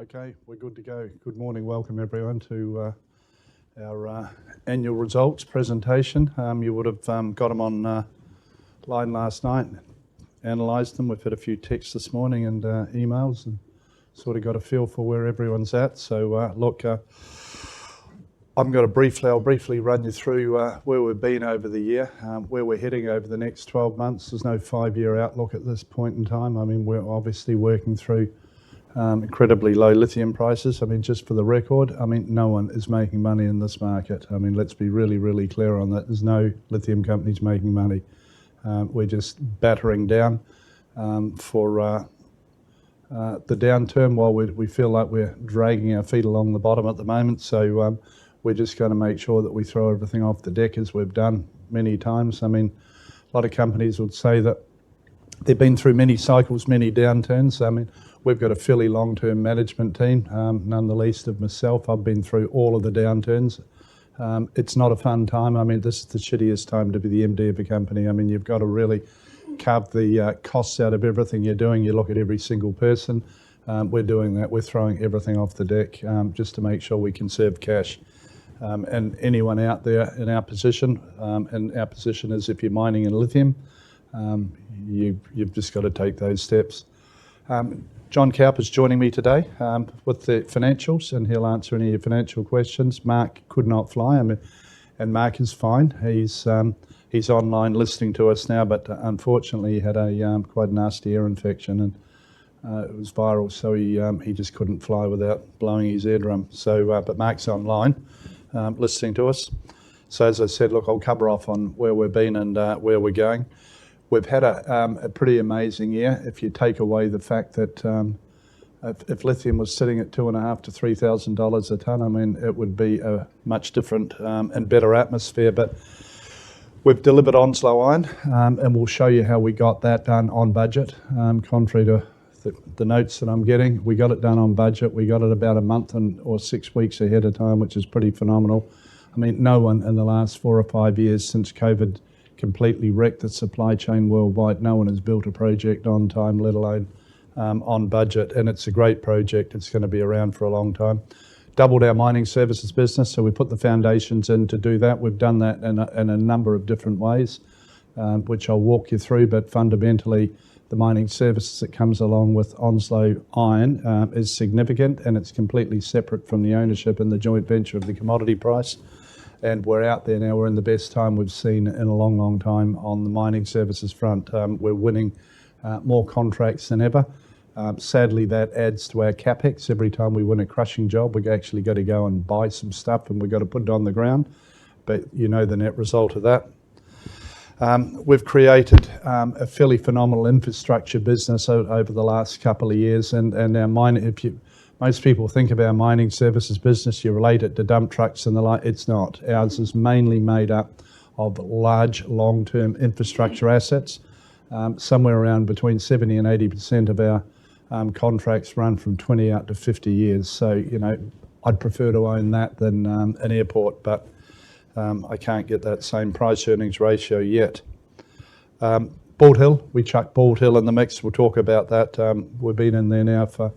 Okay, we're good to go. Good morning, welcome everyone to our annual results presentation. You would have got them on line last night, analysed them. We've had a few texts this morning and emails and sort of got a feel for where everyone's at. So look, I'll briefly run you through where we've been over the year, where we're heading over the next 12 months. There's no 5-year outlook at this point in time. I mean, we're obviously working through incredibly low lithium prices. I mean, just for the record, I mean, no one is making money in this market. I mean, let's be really, really clear on that. There's no lithium companies making money. We're just battering down for the downturn while we feel like we're dragging our feet along the bottom at the moment. So we're just going to make sure that we throw everything off the deck as we've done many times. I mean, a lot of companies would say that they've been through many cycles, many downturns. I mean, we've got a fairly long-term management team, none the least of myself. I've been through all of the downturns. It's not a fun time. I mean, this is the shittiest time to be the MD of a company. I mean, you've got to really carve the costs out of everything you're doing. You look at every single person. We're doing that. We're throwing everything off the deck just to make sure we conserve cash. And anyone out there in our position, and our position is if you're mining in lithium, you've just got to take those steps. John Cowper's joining me today with the financials, and he'll answer any of your financial questions. Mark could not fly, and Mark is fine. He's online listening to us now, but unfortunately he had a quite nasty ear infection, and it was viral, so he just couldn't fly without blowing his eardrum. So, but Mark's online listening to us. So as I said, look, I'll cover off on where we've been and where we're going. We've had a pretty amazing year. If you take away the fact that if lithium was sitting at $2,500 to $3,000 a tonne, I mean, it would be a much different and better atmosphere. But we've delivered Onslow Iron, and we'll show you how we got that done on budget. Contrary to the notes that I'm getting, we got it done on budget. We got it about a month or 6 weeks ahead of time, which is pretty phenomenal. I mean, no one in the last 4 or 5 years since COVID completely wrecked the supply chain worldwide. No one has built a project on time, let alone on budget, and it's a great project. It's going to be around for a long time. Doubled our mining services business, so we put the foundations in to do that. We've done that in a number of different ways, which I'll walk you through, but fundamentally the mining services that comes along with Onslow Iron is significant, and it's completely separate from the ownership and the joint venture of the commodity price. And we're out there now. We're in the best time we've seen in a long, long time on the mining services front. We're winning more contracts than ever. Sadly, that adds to our capex. Every time we win a crushing job, we actually got to go and buy some stuff, and we've got to put it on the ground. But you know the net result of that. We've created a fairly phenomenal infrastructure business over the last couple of years, and our mining, most people think of our mining services business, you relate it to dump trucks and the like. It's not. Ours is mainly made up of large, long-term infrastructure assets. Somewhere around between 70 and 80% of our contracts run from 20 out to 50 years. So, you know, I'd prefer to own that than an airport, but I can't get that same price-earnings ratio yet. Bald Hill, we chucked Bald Hill in the mix. We'll talk about that. We've been in there now for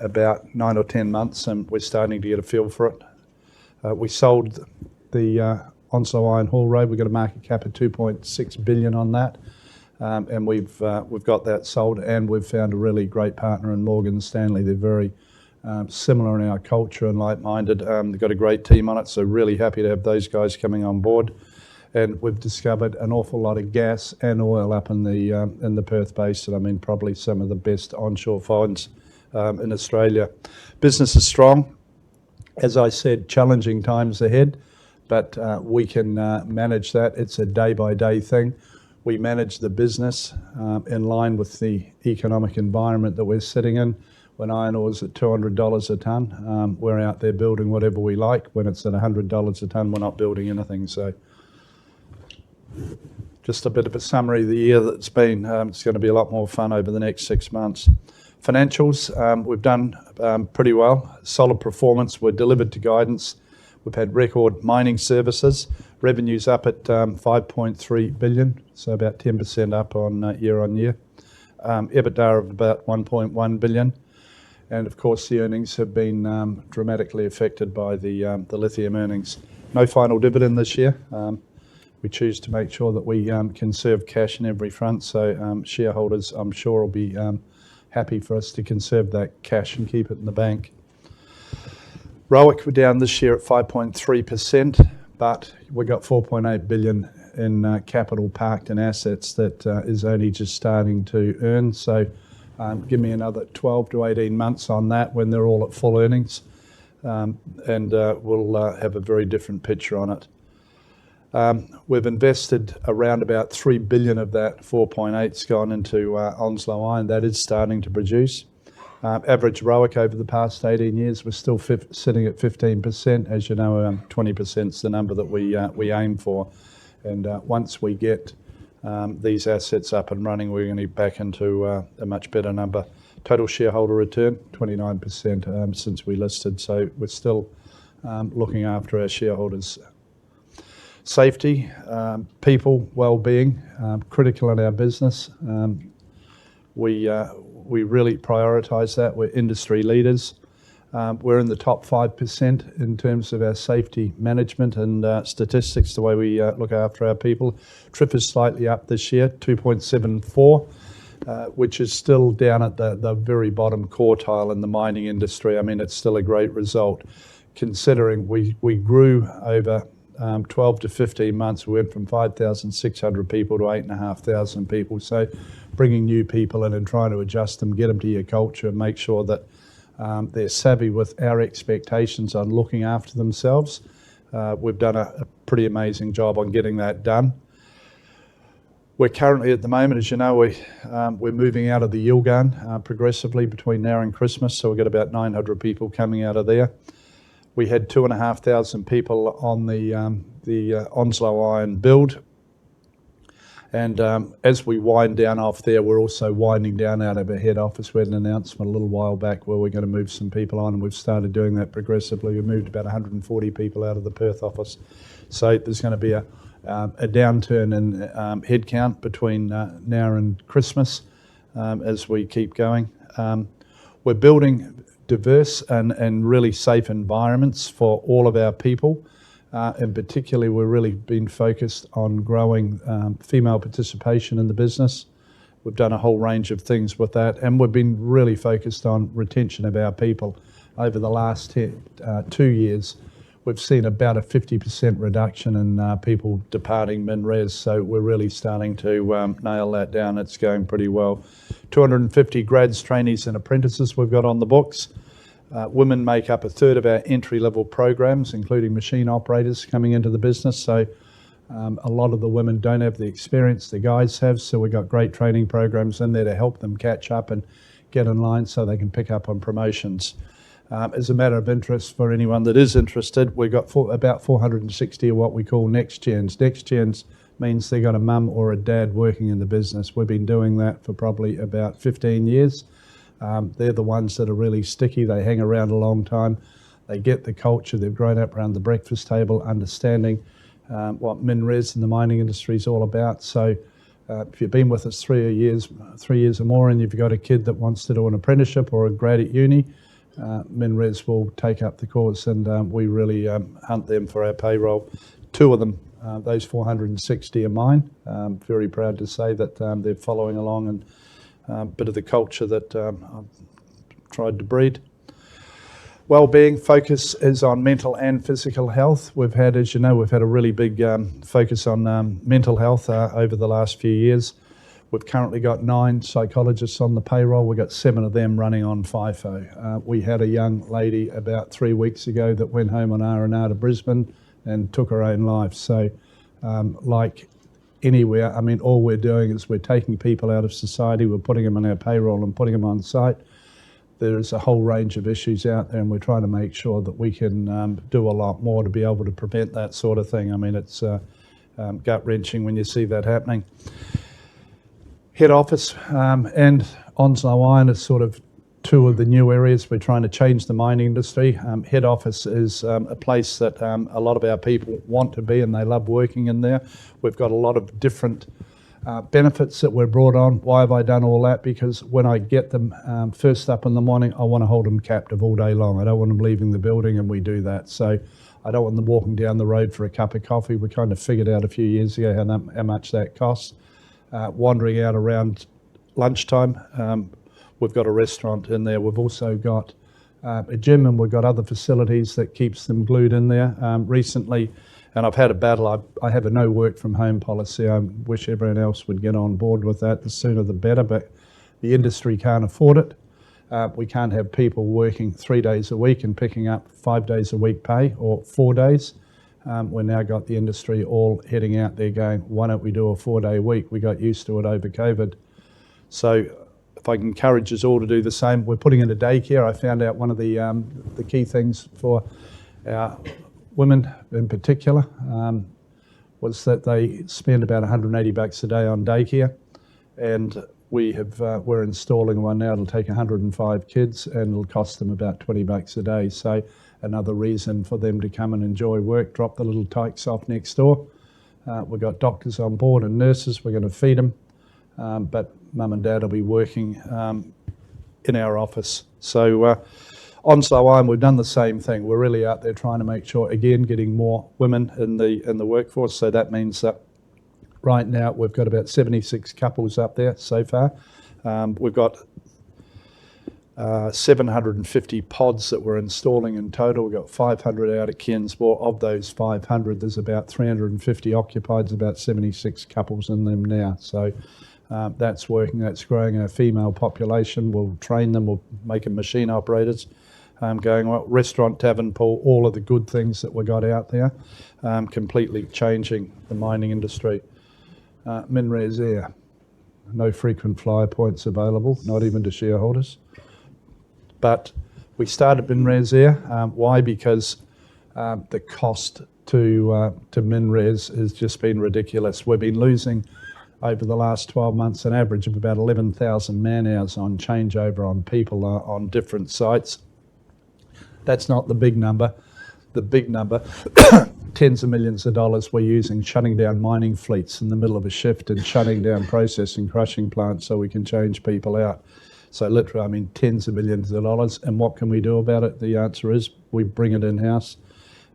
about 9 or 10 months, and we're starting to get a feel for it. We sold the Onslow Iron Haul Road. We've got a market cap of 2.6 billion on that, and we've got that sold, and we've found a really great partner in Morgan Stanley. They're very similar in our culture and like-minded. They've got a great team on it, so really happy to have those guys coming on board. And we've discovered an awful lot of gas and oil up in the Perth Basin. I mean, probably some of the best onshore finds in Australia. Business is strong. As I said, challenging times ahead, but we can manage that. It's a day-by-day thing. We manage the business in line with the economic environment that we're sitting in. When iron ore is at $200 a tonne, we're out there building whatever we like. When it's at $100 a tonne, we're not building anything. So just a bit of a summary of the year that's been. It's going to be a lot more fun over the next 6 months. Financials, we've done pretty well. Solid performance. We're delivered to guidance. We've had record mining services. Revenues up at 5.3 billion, so about 10% up on year on year. EBITDA of about 1.1 billion. And of course, the earnings have been dramatically affected by the lithium earnings. No final dividend this year. We choose to make sure that we conserve cash in every front. So shareholders, I'm sure, will be happy for us to conserve that cash and keep it in the bank. ROIC, we're down this year at 5.3%, but we got 4.8 billion in capital parked in assets that is only just starting to earn. So give me another 12 to 18 months on that when they're all at full earnings, and we'll have a very different picture on it. We've invested around about 3 billion of that 4.8's gone into Onslow Iron. That is starting to produce. Average ROIC over the past 18 years, we're still sitting at 15%. As you know, 20% is the number that we aim for. And once we get these assets up and running, we're going to be back into a much better number. Total shareholder return, 29% since we listed. So we're still looking after our shareholders. Safety, people, well-being, critical in our business. We really prioritise that. We're industry leaders. We're in the top 5% in terms of our safety management and statistics, the way we look after our people. TRIF is slightly up this year, 2.74, which is still down at the very bottom quartile in the mining industry. I mean, it's still a great result, considering we grew over 12 to 15 months. We went from 5,600 people to 8,500 people. So bringing new people in and trying to adjust them, get them to your culture, and make sure that they're savvy with our expectations on looking after themselves. We've done a pretty amazing job on getting that done. We're currently, at the moment, as you know, we're moving out of the Yilgarn progressively between now and Christmas. So we've got about 900 people coming out of there. We had 2,500 people on the Onslow Iron build. And as we wind down off there, we're also winding down out of our head office. We had an announcement a little while back where we're going to move some people on, and we've started doing that progressively. We moved about 140 people out of the Perth office. So there's going to be a downturn in headcount between now and Christmas as we keep going. We're building diverse and really safe environments for all of our people. And particularly, we've really been focused on growing female participation in the business. We've done a whole range of things with that, and we've been really focused on retention of our people. Over the last 2 years, we've seen about a 50% reduction in people departing MinRes, so we're really starting to nail that down. It's going pretty well. 250 grads, trainees and apprentices we've got on the books. Women make up a third of our entry-level programs, including machine operators coming into the business. So a lot of the women don't have the experience the guys have, so we've got great training programs in there to help them catch up and get in line so they can pick up on promotions. As a matter of interest for anyone that is interested, we've got about 460 of what we call next gens. Next gens means they've got a mum or a dad working in the business. We've been doing that for probably about 15 years. They're the ones that are really sticky. They hang around a long time. They get the culture. They've grown up around the breakfast table, understanding what MinRes and the mining industry is all about. So if you've been with us 3 years or more, and you've got a kid that wants to do an apprenticeship or a grad at uni, MinRes will take up the cause, and we really hunt them for our payroll. 2 of them, those 460 are mine. I'm very proud to say that they're following along and a bit of the culture that I've tried to breed. Wellbeing focus is on mental and physical health. We've had, as you know, we've had a really big focus on mental health over the last few years. We've currently got 9 psychologists on the payroll. We've got 7 of them running on FIFO. We had a young lady about 3 weeks ago that went home on R&R to Brisbane and took her own life. So like anywhere, I mean, all we're doing is we're taking people out of society, we're putting them on our payroll and putting them on site. There's a whole range of issues out there, and we're trying to make sure that we can do a lot more to be able to prevent that sort of thing. I mean, it's gut-wrenching when you see that happening. Head office and Onslow Iron is sort of 2 of the new areas. We're trying to change the mining industry. Head office is a place that a lot of our people want to be, and they love working in there. We've got a lot of different benefits that were brought on. Why have I done all that? Because when I get them first up in the morning, I want to hold them captive all day long. I don't want them leaving the building, and we do that. So I don't want them walking down the road for a cup of coffee. We kind of figured out a few years ago how much that costs. Wandering out around lunchtime, we've got a restaurant in there. We've also got a gym, and we've got other facilities that keeps them glued in there. Recently, and I've had a battle, I have a no work from home policy. I wish everyone else would get on board with that. The sooner the better, but the industry can't afford it. We can't have people working 3 days a week and picking up 5 days a week pay, or 4 days. We've now got the industry all heading out there going, why don't we do a 4-day week? We got used to it over COVID. So if I can encourage us all to do the same, we're putting in a daycare. I found out one of the key things for our women in particular was that they spend about $180 a day on daycare, and we're installing one now. It'll take 105 kids, and it'll cost them about $20 a day. So another reason for them to come and enjoy work. Drop the little tykes off next door. We've got doctors on board and nurses. We're going to feed them, but mum and dad will be working in our office. So Onslow Iron, we've done the same thing. We're really out there trying to make sure, again, getting more women in the workforce. So that means that right now we've got about 76 couples up there so far. We've got 750 pods that we're installing in total. We've got 500 out at Kinsmore. Of those 500, there's about 350 occupied. There's about 76 couples in them now. So that's working. That's growing our female population. We'll train them. We'll make them machine operators. Going well, restaurant, tavern, pool, all of the good things that we got out there, completely changing the mining industry. MinRes Air, no frequent flyer points available, not even to shareholders. But we started MinRes Air. Why? Because the cost to MinRes has just been ridiculous. We've been losing over the last 12 months an average of about 11,000 man hours on changeover on people on different sites. That's not the big number. The big number, tens of millions of dollars we're using shutting down mining fleets in the middle of a shift and shutting down processing crushing plants so we can change people out. So literally, I mean, tens of millions of dollars. And what can we do about it? The answer is we bring it in-house.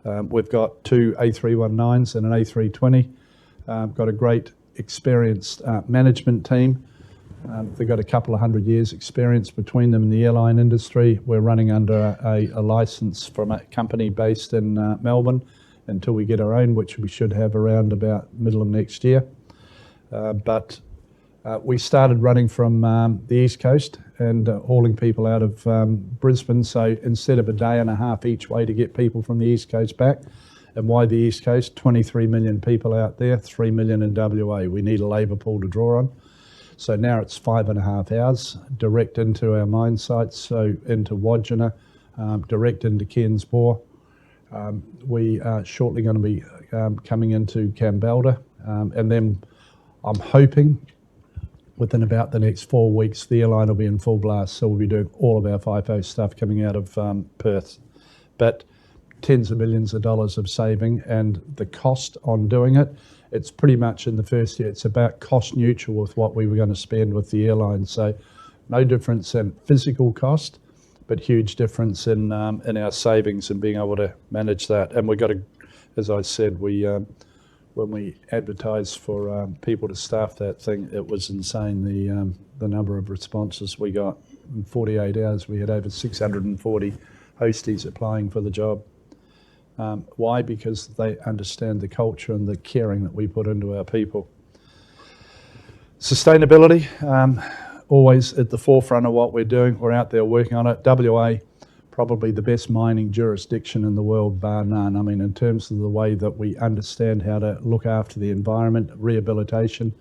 We've got 2 A319s and an A320. Got a great experienced management team. They've got a couple of 100 years experience between them in the airline industry. We're running under a license from a company based in Melbourne until we get our own, which we should have around about middle of next year. But we started running from the East Coast and hauling people out of Brisbane. So instead of a day and a half each way to get people from the East Coast back. And why the East Coast? 23 million people out there, 3 million in WA. We need a labour pool to draw on. So now it's 5.5 hours direct into our mine sites, so into Wodgina, direct into Kinsmore. We are shortly going to be coming into Kambalda, and then I'm hoping within about the next 4 weeks the airline will be in full blast, so we'll be doing all of our FIFO stuff coming out of Perth. But tens of millions of dollars of saving, and the cost on doing it, it's pretty much in the first year, it's about cost neutral with what we were going to spend with the airline. So no difference in physical cost, but huge difference in our savings and being able to manage that. And we got to, as I said, when we advertised for people to staff that thing, it was insane, the number of responses we got. In 48 hours, we had over 640 hosties applying for the job. Why? Because they understand the culture and the caring that we put into our people. Sustainability, always at the forefront of what we're doing. We're out there working on it. WA, probably the best mining jurisdiction in the world, bar none. I mean, in terms of the way that we understand how to look after the environment, rehabilitation,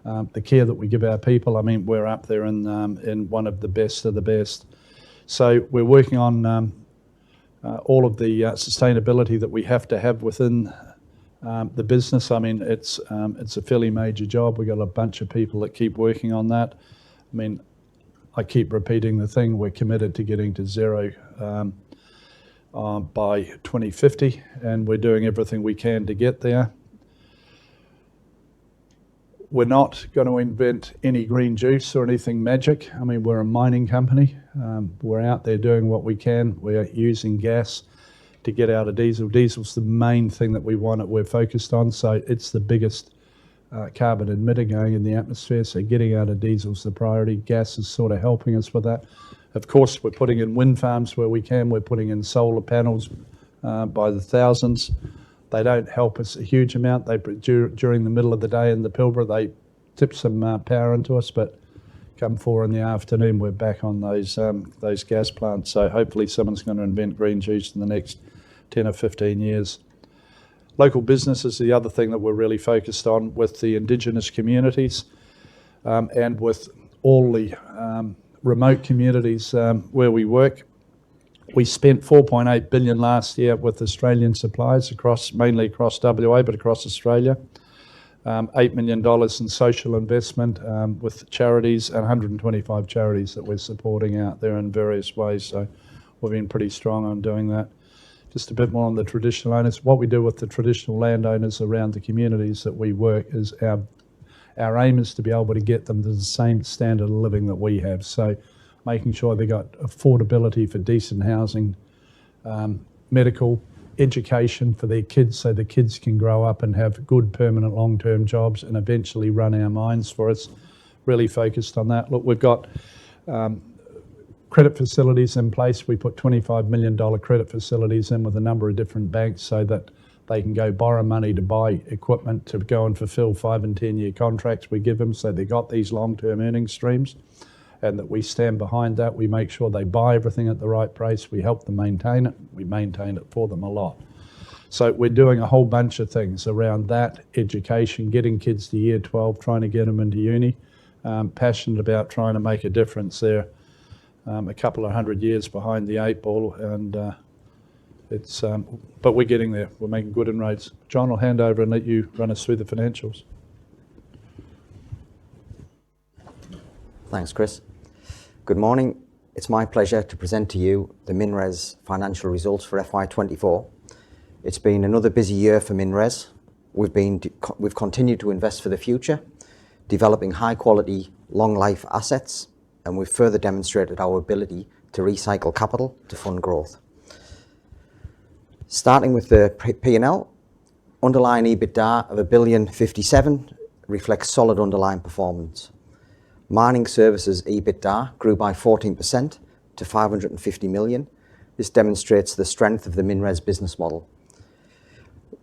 the care that we give our people, I mean, we're up there in one of the best of the best. So we're working on all of the sustainability that we have to have within the business. I mean, it's a fairly major job. We've got a bunch of people that keep working on that. I mean, I keep repeating the thing, we're committed to getting to zero by 2050, and we're doing everything we can to get there. we're not going to invent any green juice or anything magic. I mean, we're a mining company. We're out there doing what we can. We're using gas to get out of diesel. Diesel's the main thing that we're focused on. So it's the biggest carbon emitter going in the atmosphere. So getting out of diesel's the priority. Gas is sort of helping us with that. Of course, we're putting in wind farms where we can. We're putting in solar panels by the thousands. They don't help us a huge amount. During the middle of the day in the Pilbara, they tip some power into us, but come 4 in the afternoon, we're back on those gas plants. So hopefully someone's going to invent green juice in the next 10 or 15 years. Local business is the other thing that we're really focused on with the Indigenous communities and with all the remote communities where we work. We spent 4.8 billion last year with Australian suppliers mainly across WA, but across Australia. $8 million in social investment with charities and 125 charities that we're supporting out there in various ways. So we've been pretty strong on doing that. Just a bit more on the traditional owners. What we do with the traditional landowners around the communities that we work is our aim is to be able to get them to the same standard of living that we have. So making sure they got affordability for decent housing, medical, education for their kids so the kids can grow up and have good permanent long-term jobs and eventually run our mines for us. Really focused on that. Look, we've got credit facilities in place. We put $25 million credit facilities in with a number of different banks so that they can go borrow money to buy equipment to go and fulfill 5 and 10 year contracts we give them. So they got these long-term earning streams and that we stand behind that. We make sure they buy everything at the right price. We help them maintain it. We maintain it for them a lot. So we're doing a whole bunch of things around that, education, getting kids to year 12, trying to get them into uni. Passionate about trying to make a difference there. A couple of 100 years behind the 8 ball, and but we're getting there. We're making good inroads. John, I'll hand over and let you run us through the financials. Thanks, Chris. Good morning. It's my pleasure to present to you the MinRes financial results for FY24. It's been another busy year for MinRes. We've continued to invest for the future, developing high quality, long life assets, and we've further demonstrated our ability to recycle capital to fund growth. Starting with the P&L, underlying EBITDA of $1.057 billion reflects solid underlying performance. Mining services EBITDA grew by 14% to $550 million. This demonstrates the strength of the MinRes business model.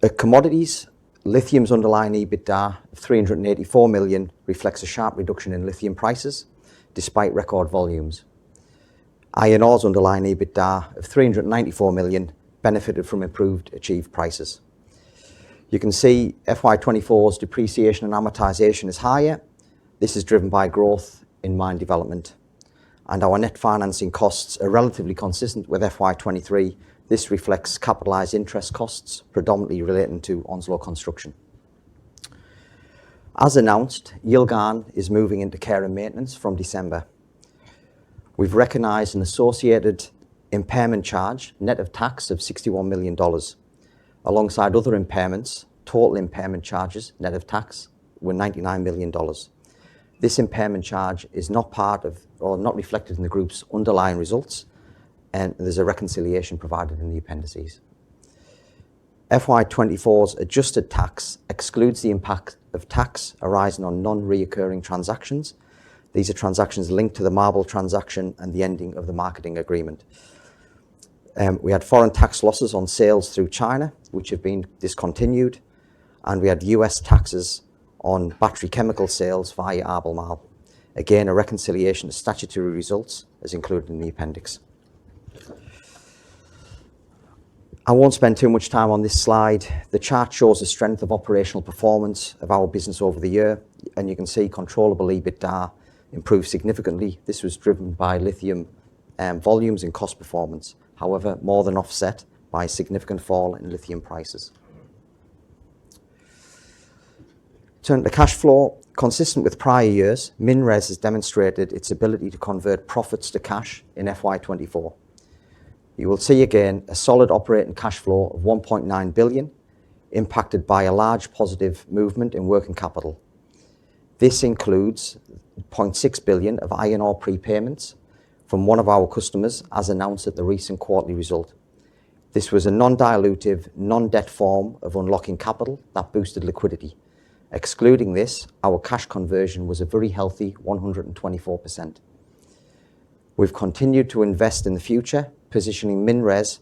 At commodities, lithium's underlying EBITDA of $384 million reflects a sharp reduction in lithium prices, despite record volumes. Iron ore's underlying EBITDA of $394 million benefited from improved achieved prices. You can see FY24's depreciation and amortization is higher. This is driven by growth in mine development. And our net financing costs are relatively consistent with FY23. This reflects capitalised interest costs, predominantly relating to Onslow construction. As announced, Yilgarn is moving into care and maintenance from December. We've recognised an associated impairment charge, net of tax, of $61 million. Alongside other impairments, total impairment charges, net of tax, were $99 million. This impairment charge is not part of or not reflected in the group's underlying results, and there's a reconciliation provided in the appendices. FY24's adjusted tax excludes the impact of tax arising on non-reoccurring transactions. These are transactions linked to the Marble transaction and the ending of the marketing agreement. We had foreign tax losses on sales through China, which have been discontinued, and we had US taxes on battery chemical sales via Albemarle. Again, a reconciliation of statutory results is included in the appendix. I won't spend too much time on this slide. The chart shows the strength of operational performance of our business over the year, and you can see controllable EBITDA improved significantly. This was driven by lithium volumes and cost performance, however, more than offset by a significant fall in lithium prices. Turning to cash flow, consistent with prior years, MinRes has demonstrated its ability to convert profits to cash in FY24. You will see again a solid operating cash flow of $1.9 billion, impacted by a large positive movement in working capital. This includes 0.6 billion of iron ore prepayments from one of our customers, as announced at the recent quarterly result. This was a non-dilutive, non-debt form of unlocking capital that boosted liquidity. Excluding this, our cash conversion was a very healthy 124%. We've continued to invest in the future, positioning MinRes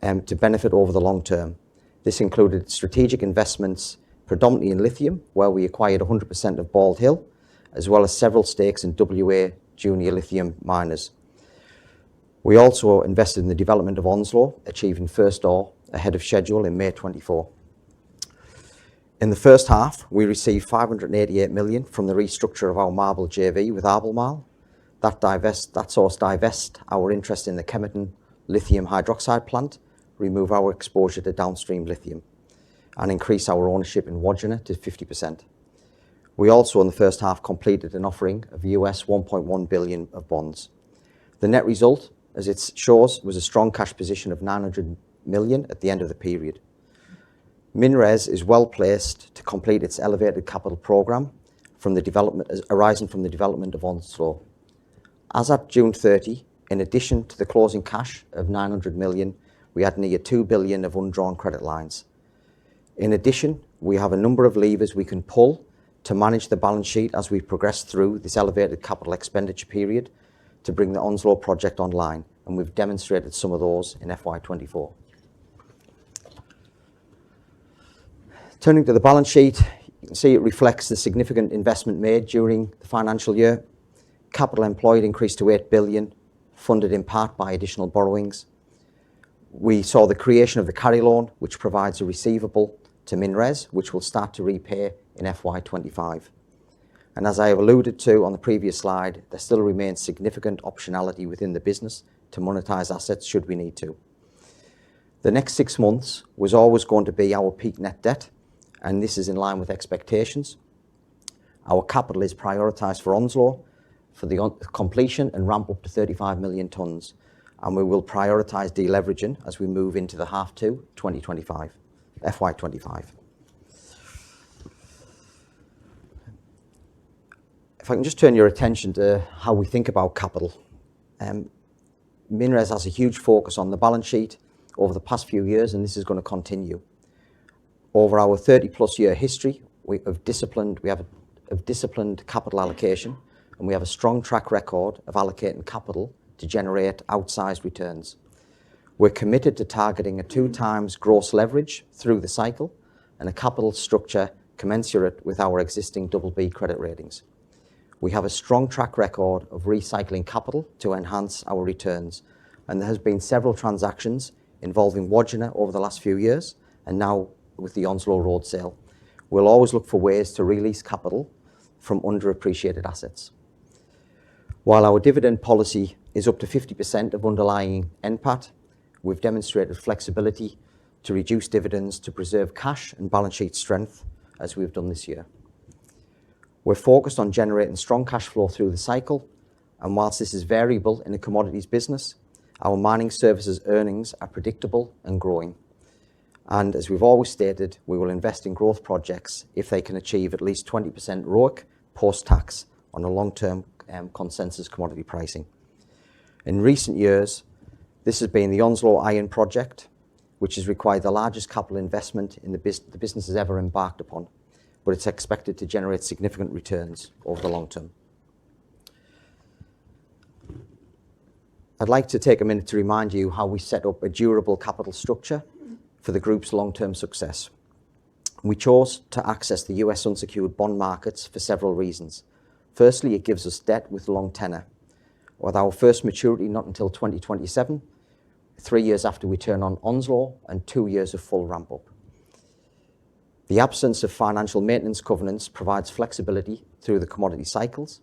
to benefit over the long term. This included strategic investments predominantly in lithium, where we acquired 100% of Bald Hill, as well as several stakes in WA junior lithium miners. We also invested in the development of Onslow, achieving first ore ahead of schedule in May 24. In the first half, we received 588 million from the restructure of our marble JV with Albemarle. That saw us divest our interest in the Kemerton lithium hydroxide plant, remove our exposure to downstream lithium, and increase our ownership in Wodgina to 50%. We also, in the first half, completed an offering of US 1.1 billion of bonds. The net result, as it shows, was a strong cash position of 900 million at the end of the period. MinRes is well placed to complete its elevated capital program arising from the development of Onslow. As at June 30, in addition to the closing cash of 900 million, we had near 2 billion of undrawn credit lines. In addition, we have a number of levers we can pull to manage the balance sheet as we progress through this elevated capital expenditure period to bring the Onslow project online, and we've demonstrated some of those in FY24. Turning to the balance sheet, you can see it reflects the significant investment made during the financial year. Capital employed increased to 8 billion, funded in part by additional borrowings. We saw the creation of the carry loan, which provides a receivable to MinRes, which will start to repay in FY25. And as I have alluded to on the previous slide, there still remains significant optionality within the business to monetize assets should we need to. The next 6 months was always going to be our peak net debt, and this is in line with expectations. Our capital is prioritised for Onslow for the completion and ramp up to 35 million tonnes, and we will prioritise deleveraging as we move into the half 2 2025, FY25. If I can just turn your attention to how we think about capital. MinRes has a huge focus on the balance sheet over the past few years, and this is going to continue. Over our 30-plus year history, we have disciplined capital allocation, and we have a strong track record of allocating capital to generate outsized returns. We're committed to targeting a 2 times gross leverage through the cycle and a capital structure commensurate with our existing BB credit ratings. We have a strong track record of recycling capital to enhance our returns, and there has been several transactions involving Wodgina over the last few years, and now with the Onslow Road sale. We'll always look for ways to release capital from underappreciated assets. While our dividend policy is up to 50% of underlying NPAT, we've demonstrated flexibility to reduce dividends to preserve cash and balance sheet strength, as we've done this year. We're focused on generating strong cash flow through the cycle, and whilst this is variable in a commodities business, our mining services earnings are predictable and growing. And as we've always stated, we will invest in growth projects if they can achieve at least 20% ROIC post-tax on a long-term consensus commodity pricing. In recent years, this has been the Onslow Iron project, which has required the largest capital investment the business has ever embarked upon, but it's expected to generate significant returns over the long term. I'd like to take a minute to remind you how we set up a durable capital structure for the group's long-term success. We chose to access the US unsecured bond markets for several reasons. Firstly, it gives us debt with long tenor, with our first maturity not until 2027, 3 years after we turn on Onslow, and 2 years of full ramp-up. The absence of financial maintenance covenants provides flexibility through the commodity cycles,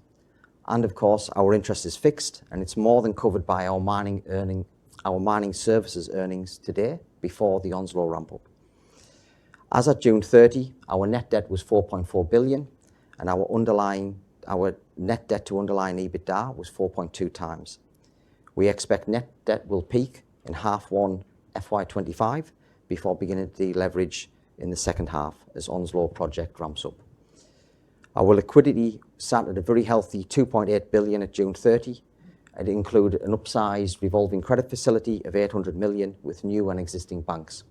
and of course, our interest is fixed, and it's more than covered by our mining services earnings today before the Onslow ramp-up. As at June 30, our net debt was 4.4 billion, and our net debt to underlying EBITDA was 4.2 times. We expect net debt will peak in half 1 FY25 before beginning to deleverage in the second half as Onslow project ramps up. Our liquidity sat at a very healthy 2.8 billion at June 30. It included an upsized revolving credit facility of 800 million with new and existing banks.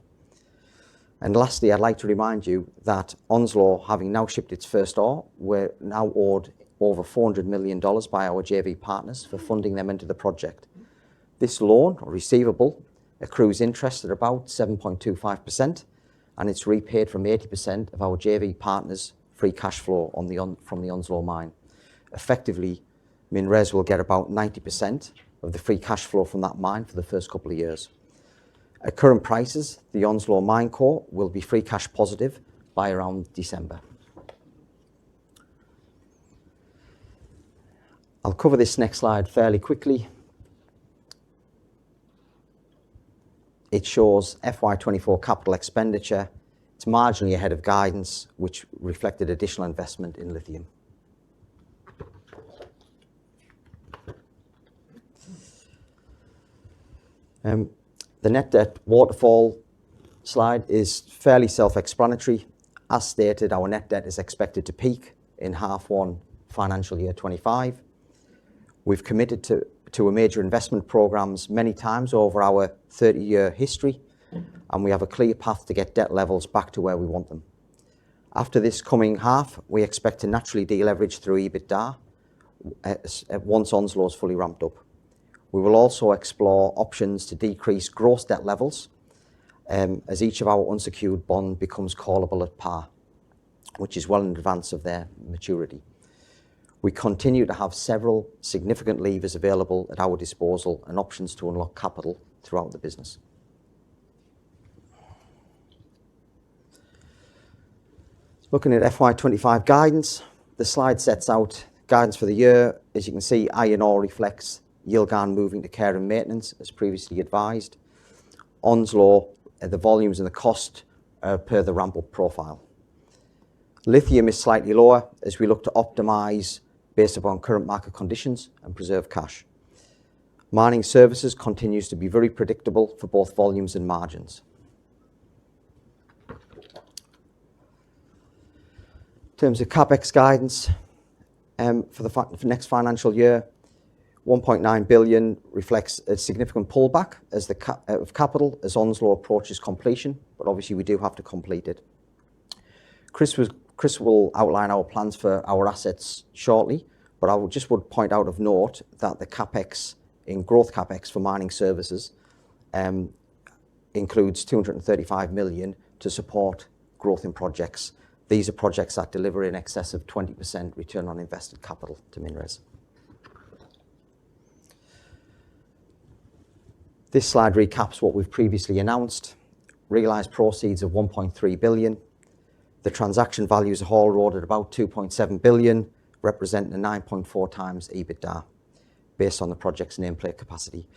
And lastly, I'd like to remind you that Onslow, having now shipped its first ore, we're now owed over $400 million by our JV partners for funding them into the project. This loan, or receivable, accrues interest at about 7.25%, and it's repaid from 80% of our JV partners' free cash flow from the Onslow mine. Effectively, MinRes will get about 90% of the free cash flow from that mine for the first couple of years. At current prices, the Onslow Mine Core will be free cash positive by around December. I'll cover this next slide fairly quickly. It shows FY24 capital expenditure. It's marginally ahead of guidance, which reflected additional investment in lithium. The net debt waterfall slide is fairly self-explanatory. As stated, our net debt is expected to peak in H1 financial year 25. We've committed to a major investment programs many times over our 30-year history, and we have a clear path to get debt levels back to where we want them. After this coming half, we expect to naturally deleverage through EBITDA once Onslow is fully ramped up. We will also explore options to decrease gross debt levels as each of our unsecured bond becomes callable at par, which is well in advance of their maturity. We continue to have several significant levers available at our disposal and options to unlock capital throughout the business. Looking at FY25 guidance, the slide sets out guidance for the year. As you can see, iron ore reflects Yilgarn moving to care and maintenance, as previously advised. Onslow, the volumes and the cost per the ramp-up profile. Lithium is slightly lower as we look to optimise based upon current market conditions and preserve cash. Mining services continues to be very predictable for both volumes and margins. In terms of CapEx guidance for the next financial year, 1.9 billion reflects a significant pullback of capital as Onslow approaches completion, but obviously we do have to complete it. Chris will outline our plans for our assets shortly, but I would point out of note that the CapEx in growth CapEx for mining services includes 235 million to support growth in projects. These are projects that deliver in excess of 20% return on invested capital to MinRes. This slide recaps what we've previously announced. Realised proceeds of 1.3 billion. The transaction values a haul road at about 2.7 billion, representing a 9.4 times EBITDA based on the project's nameplate capacity.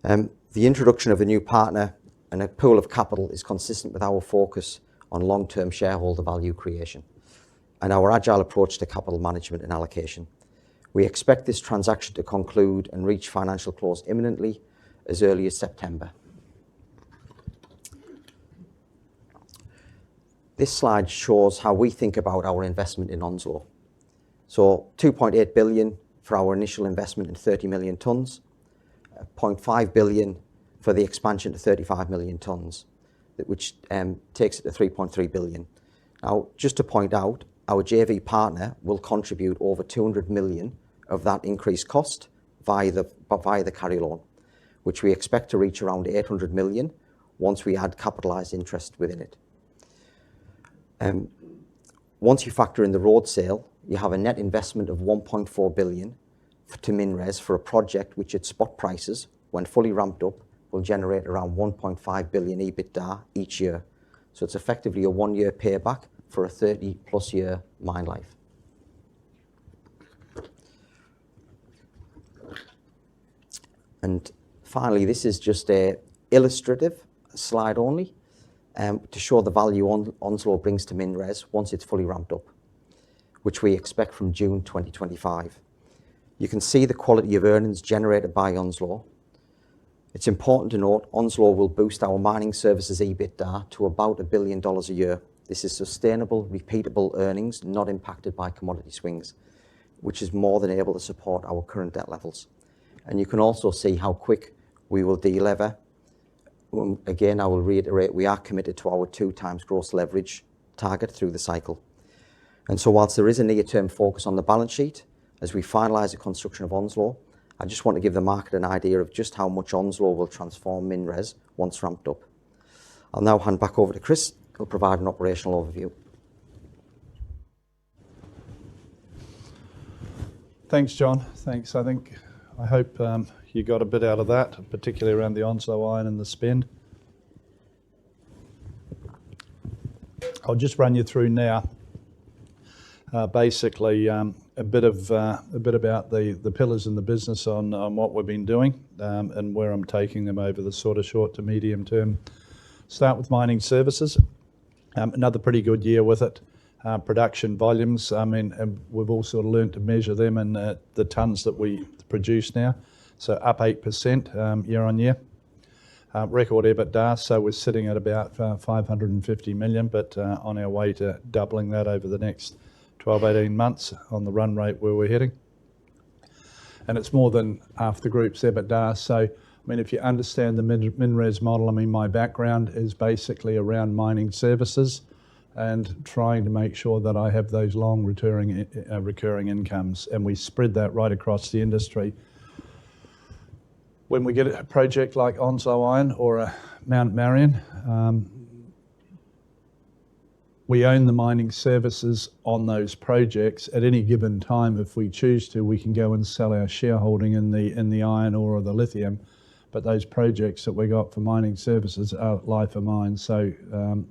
The introduction of a new partner and a pool of capital is consistent with our focus on long-term shareholder value creation and our agile approach to capital management and allocation. We expect this transaction to conclude and reach financial close imminently, as early as September. This slide shows how we think about our investment in Onslow. So 2.8 billion for our initial investment in 30 million tonnes, 0.5 billion for the expansion to 35 million tonnes, which takes it to 3.3 billion. Now, just to point out, our JV partner will contribute over 200 million of that increased cost via the carry loan, which we expect to reach around 800 million once we add capitalised interest within it. Once you factor in the road sale, you have a net investment of 1.4 billion to MinRes for a project which at spot prices, when fully ramped up, will generate around 1.5 billion EBITDA each year. So it's effectively a 1-year payback for a 30-plus year mine life. And finally, this is just a illustrative slide only to show the value Onslow brings to MinRes once it's fully ramped up, which we expect from June 2025. You can see the quality of earnings generated by Onslow. It's important to note Onslow will boost our mining services EBITDA to about $1 billion a year This is sustainable, repeatable earnings, not impacted by commodity swings, which is more than able to support our current debt levels. And you can also see how quick we will delever. Again, I will reiterate, we are committed to our 2x gross leverage target through the cycle. And so whilst there is a near-term focus on the balance sheet, as we finalise the construction of Onslow, I just want to give the market an idea of just how much Onslow will transform MinRes once ramped up. I'll now hand back over to Chris, who'll provide an operational overview. Thanks, John. Thanks. I hope you got a bit out of that, particularly around the Onslow Iron and the spend. I'll just run you through now, basically a bit about the pillars in the business on what we've been doing and where I'm taking them over the sort of short to medium term. Start with mining services. Another pretty good year with it. Production volumes, and we've all sort of learned to measure them in the tonnes that we produce now. So up 8% year on year. Record EBITDA, so we're sitting at about 550 million, but on our way to doubling that over the next 12-18 months on the run rate where we're heading. And it's more than half the group's EBITDA. So, if you understand the MinRes model, my background is basically around mining services and trying to make sure that I have those long recurring incomes, and we spread that right across the industry. When we get a project like Onslow Iron or a Mt Marion, we own the mining services on those projects. At any given time, if we choose to, we can go and sell our shareholding in the iron ore or the lithium. But those projects that we got for mining services are life of mine. So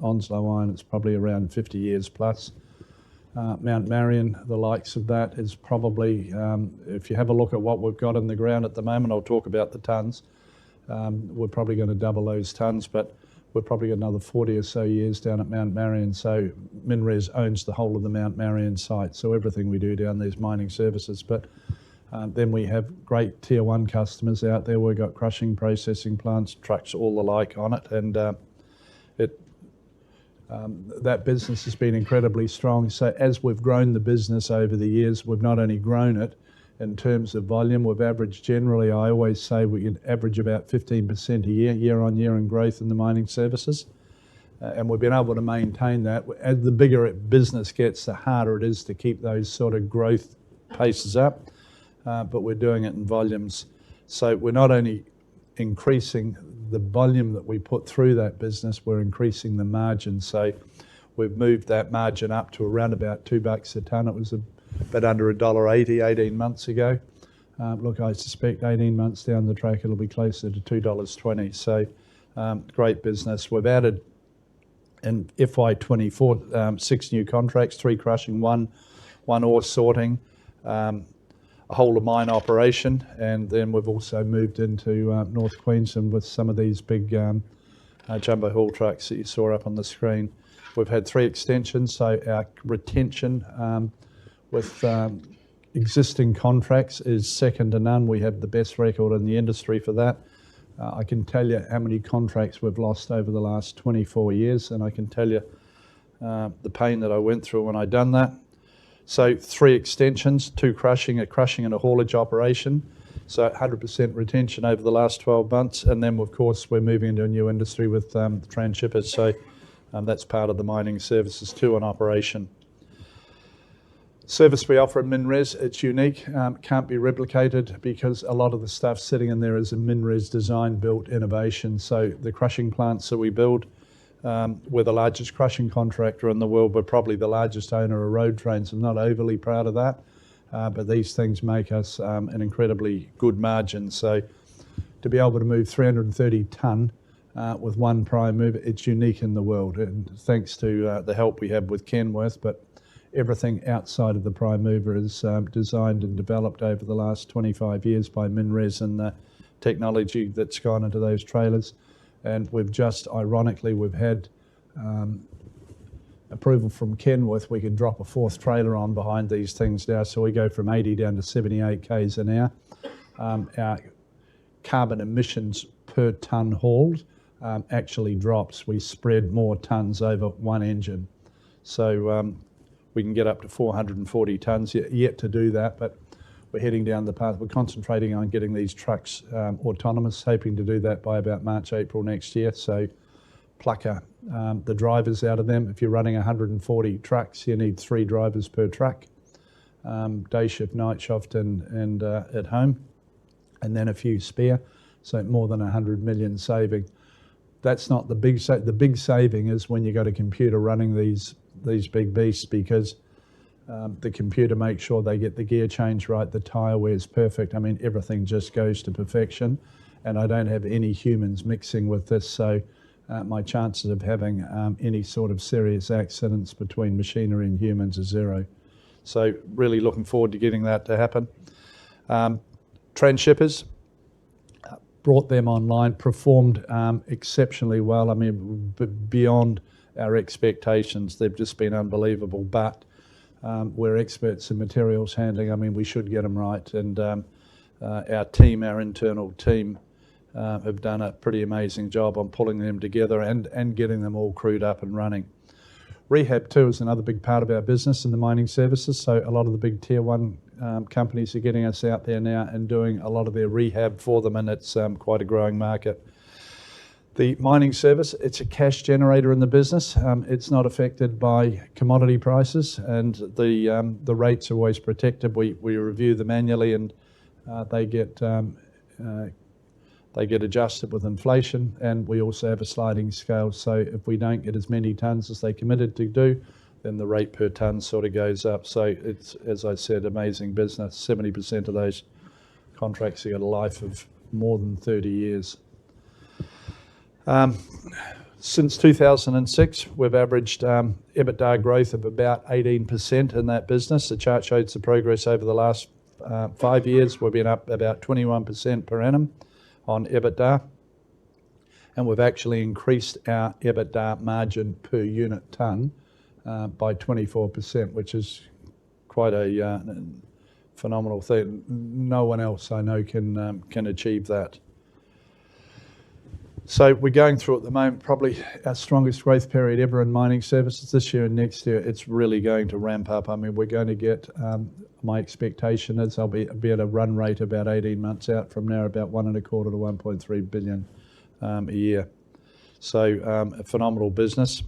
Onslow Iron, it's probably around 50 years plus. Mt Marion, the likes of that is probably, if you have a look at what we've got in the ground at the moment, I'll talk about the tonnes. We're probably going to double those tonnes, but we're probably got another 40 or so years down at Mt Marion. So MinRes owns the whole of the Mt Marion site. So everything we do down there is mining services. But then we have great tier one customers out there. We've got crushing, processing plants, trucks, all the like on it. And that business has been incredibly strong. So as we've grown the business over the years, we've not only grown it in terms of volume, we've averaged generally, I always say we can average about 15% a year on year in growth in the mining services. And we've been able to maintain that. As the bigger business gets, the harder it is to keep those sort of growth paces up. But we're doing it in volumes. So we're not only increasing the volume that we put through that business, we're increasing the margin. So we've moved that margin up to around about $2 a tonne. It was a bit under $1.80 18 months ago. Look, I suspect 18 months down the track, it'll be closer to $2.20. So great business. We've added in FY24 6 new contracts, 3 crushing, one ore sorting, a whole of mine operation, and then we've also moved into North Queensland with some of these big jumbo haul trucks that you saw up on the screen. We've had 3 extensions, so our retention with existing contracts is second to none. We have the best record in the industry for that. I can tell you how many contracts we've lost over the last 24 years, and I can tell you the pain that I went through when I done that. So 3 extensions, 2 crushing, a crushing and a haulage operation. So 100% retention over the last 12 months. And then, of course, we're moving into a new industry with transshippers. So that's part of the mining services too, an operation. Service we offer at MinRes, it's unique, can't be replicated because a lot of the stuff sitting in there is a MinRes design, built innovation. So the crushing plants that we build, we're the largest crushing contractor in the world. We're probably the largest owner of road trains. I'm not overly proud of that, but these things make us an incredibly good margin. So to be able to move 330 tonne with one prime mover, it's unique in the world. And thanks to the help we have with Kenworth, but everything outside of the prime mover is designed and developed over the last 25 years by MinRes and the technology that's gone into those trailers. And we've just, ironically, we've had approval from Kenworth. We can drop a 4th trailer on behind these things now. So we go from 80 down to 78 k's an hour. Our carbon emissions per tonne hauled actually drops. We spread more tonnes over one engine. So we can get up to 440 tonnes, yet to do that, but we're heading down the path. We're concentrating on getting these trucks autonomous, hoping to do that by about March, April next year. So pluck the drivers out of them. If you're running 140 trucks, you need 3 drivers per truck, day shift, night shift, and at home, and then a few spare, so more than 100 million saving. That's not the big the big saving is when you got a computer running these big beasts, because the computer makes sure they get the gear change right, the tyre wear's perfect. I mean, everything just goes to perfection, and I don't have any humans mixing with this, so my chances of having any sort of serious accidents between machinery and humans is 0. So really looking forward to getting that to happen. Transhippers, brought them online, performed exceptionally well. I mean, beyond our expectations. They've just been unbelievable, but we're experts in materials handling. I mean, we should get them right, and our internal team, have done a pretty amazing job on pulling them together and getting them all crewed up and running. Rehab too is another big part of our business in the mining services, so a lot of the big tier 1 companies are getting us out there now and doing a lot of their rehab for them, and it's quite a growing market. The mining service, it's a cash generator in the business. It's not affected by commodity prices, and the rates are always protected. We review them annually, and they get adjusted with inflation, and we also have a sliding scale. So if we don't get as many tonnes as they committed to do, then the rate per tonne sort of goes up. So it's, as I said, amazing business. 70% of those contracts have got a life of more than 30 years. Since 2006, we've averaged EBITDA growth of about 18% in that business. The chart shows the progress over the last 5 years. We've been up about 21% per annum on EBITDA, and we've actually increased our EBITDA margin per unit tonne by 24%, which is quite a phenomenal thing. No one else I know can achieve that. So we're going through at the moment probably our strongest growth period ever in mining services. This year and next year, it's really going to ramp up. I mean, we're going to get, my expectation is I'll be at a run rate about 18 months out from now, about 1.25 to 1.3 billion a year. So a phenomenal business,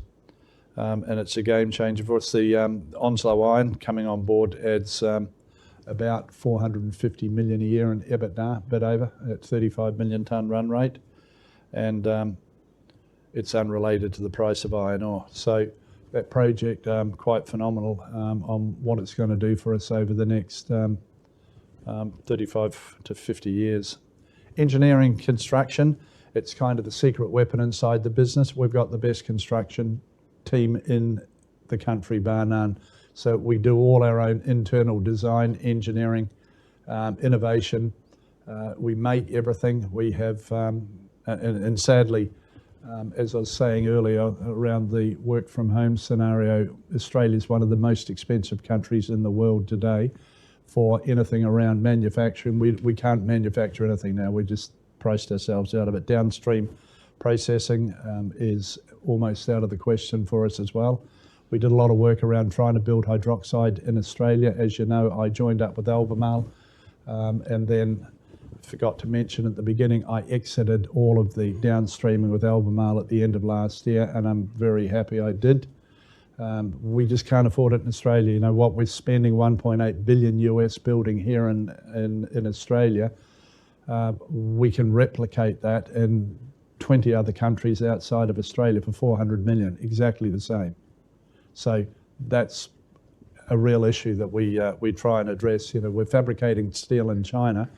and it's a game changer for us. The Onslow Iron coming on board adds about 450 million a year in EBITDA, a bit over, at 35 million tonne run rate. And it's unrelated to the price of iron ore. So that project, quite phenomenal on what it's going to do for us over the next 35 to 50 years. Engineering construction, it's kind of the secret weapon inside the business. We've got the best construction team in the country, bar none. So we do all our own internal design, engineering, innovation. We make everything. We have... And sadly, as I was saying earlier around the work from home scenario, Australia is one of the most expensive countries in the world today for anything around manufacturing. We can't manufacture anything now. We just priced ourselves out of it. Downstream processing is almost out of the question for us as well. We did a lot of work around trying to build hydroxide in Australia. As you know, I joined up with Albemarle, and then forgot to mention at the beginning, I exited all of the downstreaming with Albemarle at the end of last year, and I'm very happy I did. We just can't afford it in Australia. You know what, we're spending 1.8 billion US building here in Australia. We can replicate that in 20 other countries outside of Australia for 400 million, exactly the same. So that's a real issue that we try and address. You know, we're fabricating steel in China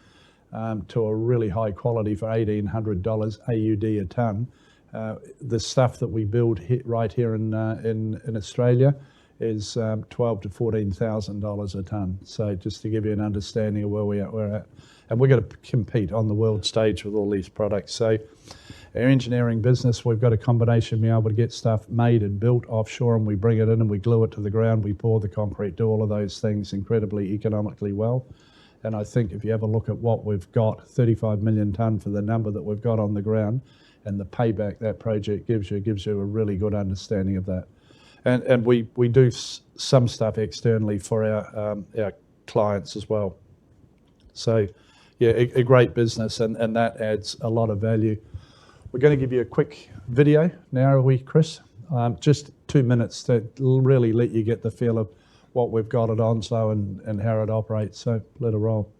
to a really high quality for $1,800 AUD a tonne. The stuff that we build right here in Australia is $12,000 to $14,000 a tonne. So just to give you an understanding of where we're at. And we're going to compete on the world stage with all these products. So our engineering business, we've got a combination of being able to get stuff made and built offshore, and we bring it in and we glue it to the ground, we pour the concrete, do all of those things incredibly economically well. And I think if you have a look at what we've got, 35 million tonne for the number that we've got on the ground, and the payback that project gives you a really good understanding of that. and we do some stuff externally for our clients as well. So, yeah, a great business, and that adds a lot of value. We're going to give you a quick video now, are we, Chris? Just 2 minutes to really let you get the feel of what we've got at Onslow and how it operates. So let it roll.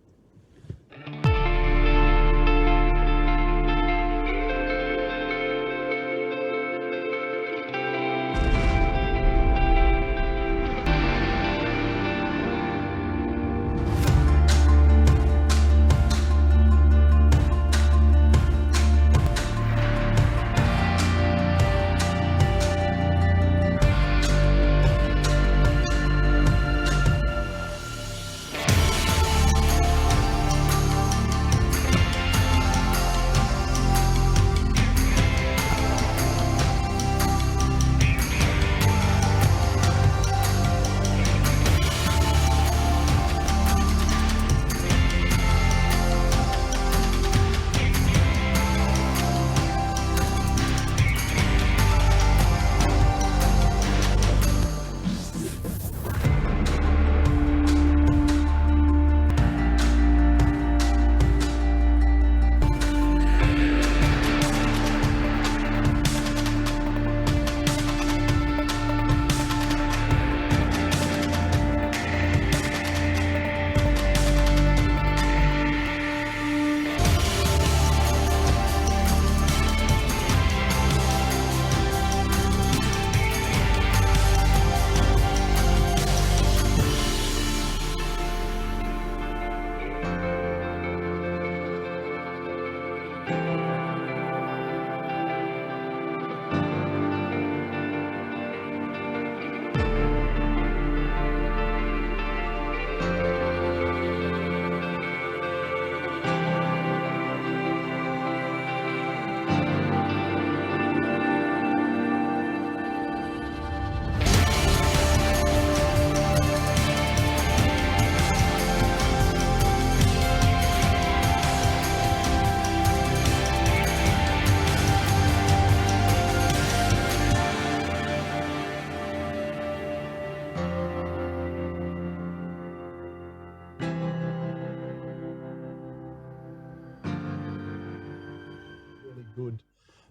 Good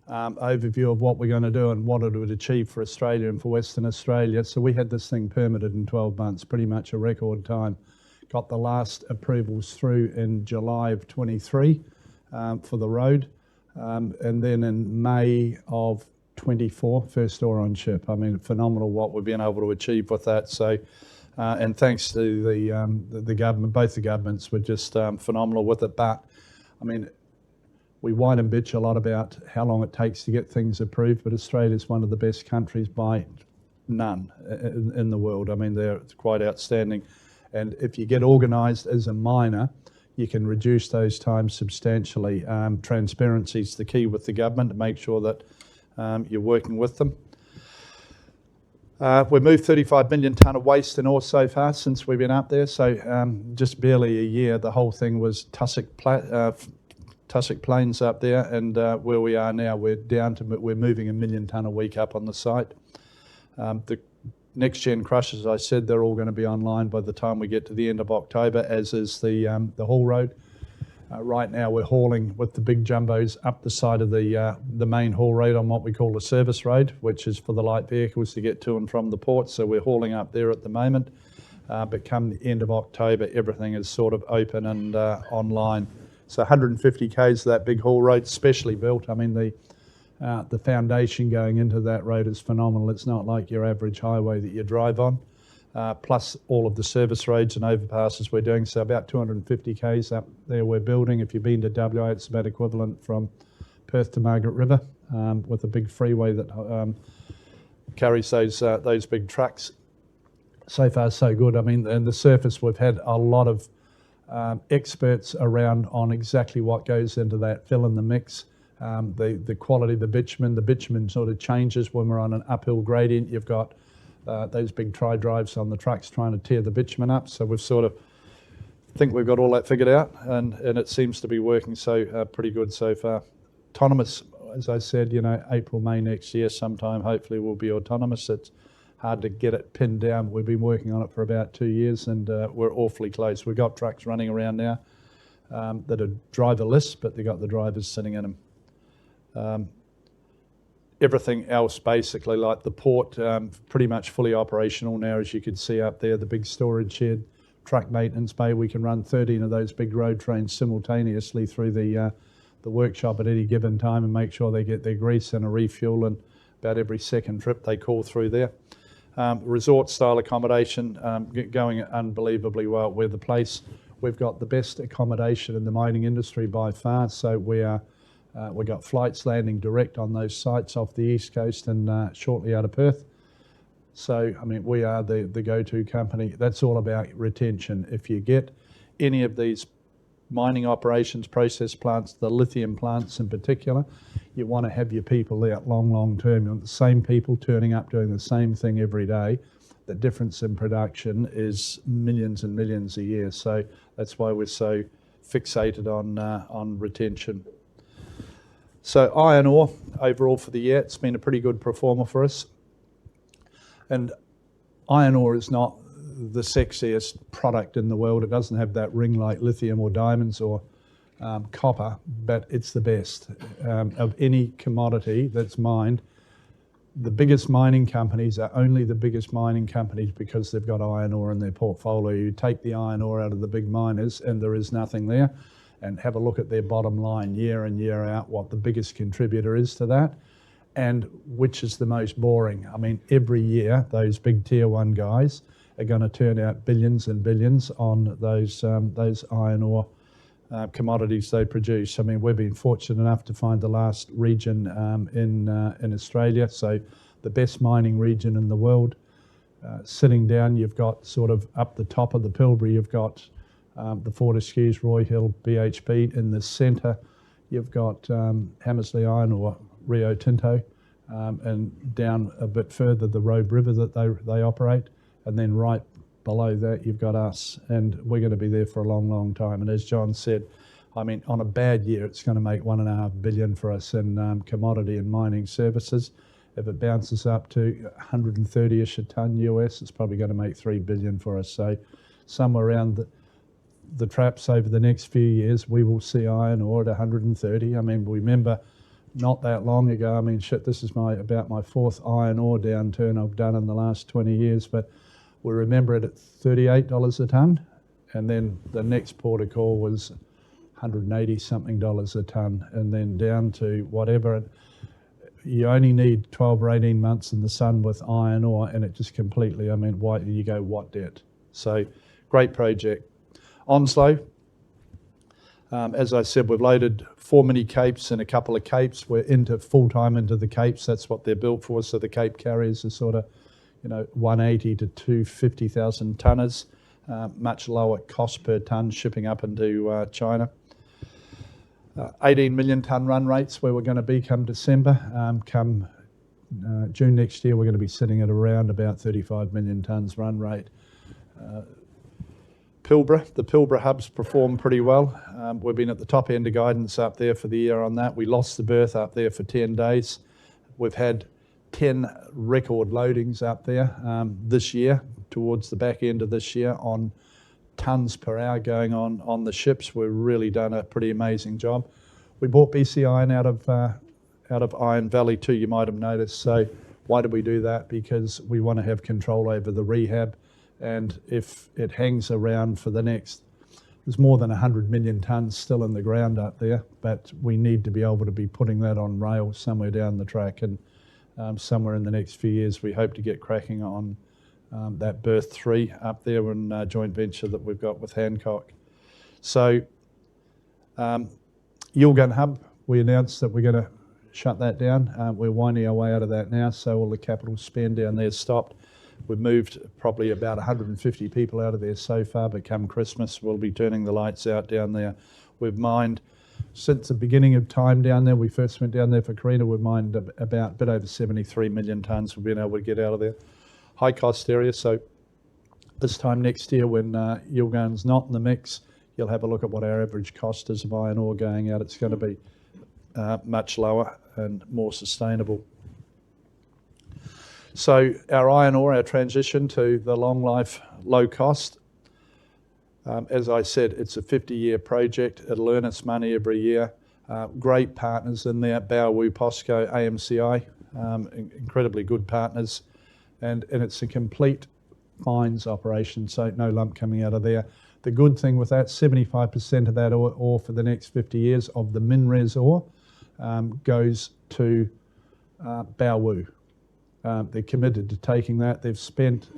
overview of what we're going to do and what it would achieve for Australia and for Western Australia. So we had this thing permitted in 12 months, pretty much a record time. Got the last approvals through in July of 23 for the road, and then in May of 24, first ore on ship. I mean, phenomenal what we've been able to achieve with that. So, and thanks to the government, both the governments were just phenomenal with it. But I mean, we whine and bitch a lot about how long it takes to get things approved, but Australia is one of the best countries by none in the world. I mean, they're quite outstanding. And if you get organised as a miner, you can reduce those times substantially. Transparency is the key with the government to make sure that you're working with them. We've moved 35 million tonne of waste and ore so far since we've been up there. So just barely a year, the whole thing was tussock plains up there, and where we are now, we're moving 1 million tonne a week up on the site. The next gen crushers, I said, they're all going to be online by the time we get to the end of October, as is the haul road. Right now we're hauling with the big jumbos up the side of the main haul road on what we call the service road, which is for the light vehicles to get to and from the port. So we're hauling up there at the moment, but come the end of October, everything is sort of open and online. So 150 k's of that big haul road, specially built. I mean, the foundation going into that road is phenomenal. It's not like your average highway that you drive on. Plus all of the service roads and overpasses we're doing. So about 250 k's up there we're building. If you've been to WA, it's about equivalent from Perth to Margaret River, with a big freeway that carries those big trucks. So far, so good. I mean, and the surface, we've had a lot of experts around on exactly what goes into that fill in the mix. The quality of the bitumen sort of changes when we're on an uphill gradient. You've got those big tri-drives on the trucks trying to tear the bitumen up. So we've sort of think we've got all that figured out, and it seems to be working so pretty good so far. Autonomous, as I said, April, May next year sometime, hopefully we'll be autonomous. It's hard to get it pinned down. We've been working on it for about 2 years, and we're awfully close. We've got trucks running around now that are driverless, but they've got the drivers sitting in them. Everything else, basically, like the port, pretty much fully operational now, as you can see up there, the big storage shed, truck maintenance bay. We can run 13 of those big road trains simultaneously through the workshop at any given time and make sure they get their grease and a refuel, and about every second trip they call through there. Resort style accommodation going unbelievably well. We're the place, we've got the best accommodation in the mining industry by far, so we've got flights landing direct on those sites off the east coast and shortly out of Perth. So, I mean, we are the go-to company. That's all about retention. If you get any of these mining operations, process plants, the lithium plants in particular, you want to have your people there long term. You want the same people turning up doing the same thing every day. The difference in production is millions and millions a year. So that's why we're so fixated on retention. So iron ore, overall for the year, it's been a pretty good performer for us. And iron ore is not the sexiest product in the world. It doesn't have that ring like lithium or diamonds or copper, but it's the best of any commodity that's mined. The biggest mining companies are only the biggest mining companies because they've got iron ore in their portfolio. You take the iron ore out of the big miners and there is nothing there. And have a look at their bottom line year in, year out, what the biggest contributor is to that, and which is the most boring. I mean, every year, those big tier one guys are going to turn out billions and billions on those iron ore commodities they produce. I mean, we've been fortunate enough to find the last region in Australia, so the best mining region in the world. Sitting down, you've got sort of up the top of the Pilbara, you've got the Fortescues, Roy Hill, BHP. In the centre, you've got Hamersley Iron or Rio Tinto, and down a bit further, the Robe River that they operate. And then right below that, you've got us, and we're going to be there for a long time. And as John said, I mean, on a bad year, it's going to make $1.5 billion for us in commodity and mining services. If it bounces up to 130-ish a tonne US, it's probably going to make $3 billion for us. So somewhere around the traps over the next few years, we will see iron ore at 130. I mean, remember not that long ago, I mean, shit, this is about my fourth iron ore downturn I've done in the last 20 years, but we remember it at $38 a tonne, and then the next port of call was 180 something dollars a tonne, and then down to whatever. You only need 12 or 18 months in the sun with iron ore, and it just completely, I mean, why you go, what debt? So great project. Onslow, as I said, we've loaded 4 mini capes and a couple of capes. We're into full-time into the capes. That's what they're built for. So the cape carriers are sort of, 180 to 250,000 tonners, much lower cost per tonne shipping up into China. 18 million tonne run rates where we're going to be come December. Come June next year, we're going to be sitting at around about 35 million tonnes run rate. The Pilbara hubs perform pretty well. We've been at the top end of guidance up there for the year on that. We lost the berth up there for 10 days. We've had 10 record loadings up there this year, towards the back end of this year, on tonnes per hour going on the ships. We've really done a pretty amazing job. We bought BC Iron out of Iron Valley too, you might have noticed. So why did we do that? Because we want to have control over the rehab. And if it hangs around for there's more than 100 million tonnes still in the ground up there, but we need to be able to be putting that on rail somewhere down the track, and somewhere in the next few years we hope to get cracking on that berth 3 up there in a joint venture that we've got with Hancock. So Yilgarn Hub, we announced that we're going to shut that down. We're winding our way out of that now, so all the capital spend down there stopped. We've moved probably about 150 people out of there so far, but come Christmas, we'll be turning the lights out down there. We've mined, since the beginning of time down there, we first went down there for Carina, we've mined about a bit over 73 million tonnes we've been able to get out of there. High cost area, so this time next year when Yilgarn's not in the mix, you'll have a look at what our average cost is of iron ore going out. It's going to be much lower and more sustainable. So our iron ore, our transition to the long life, low cost, as I said, it's a 50-year project. It'll earn its money every year. Great partners in there, Baowu, POSCO, AMCI, incredibly good partners. And it's a complete fines operation, so no lump coming out of there. The good thing with that, 75% of that ore for the next 50 years of the MinRes ore goes to Baowu. They're committed to taking that. They've spent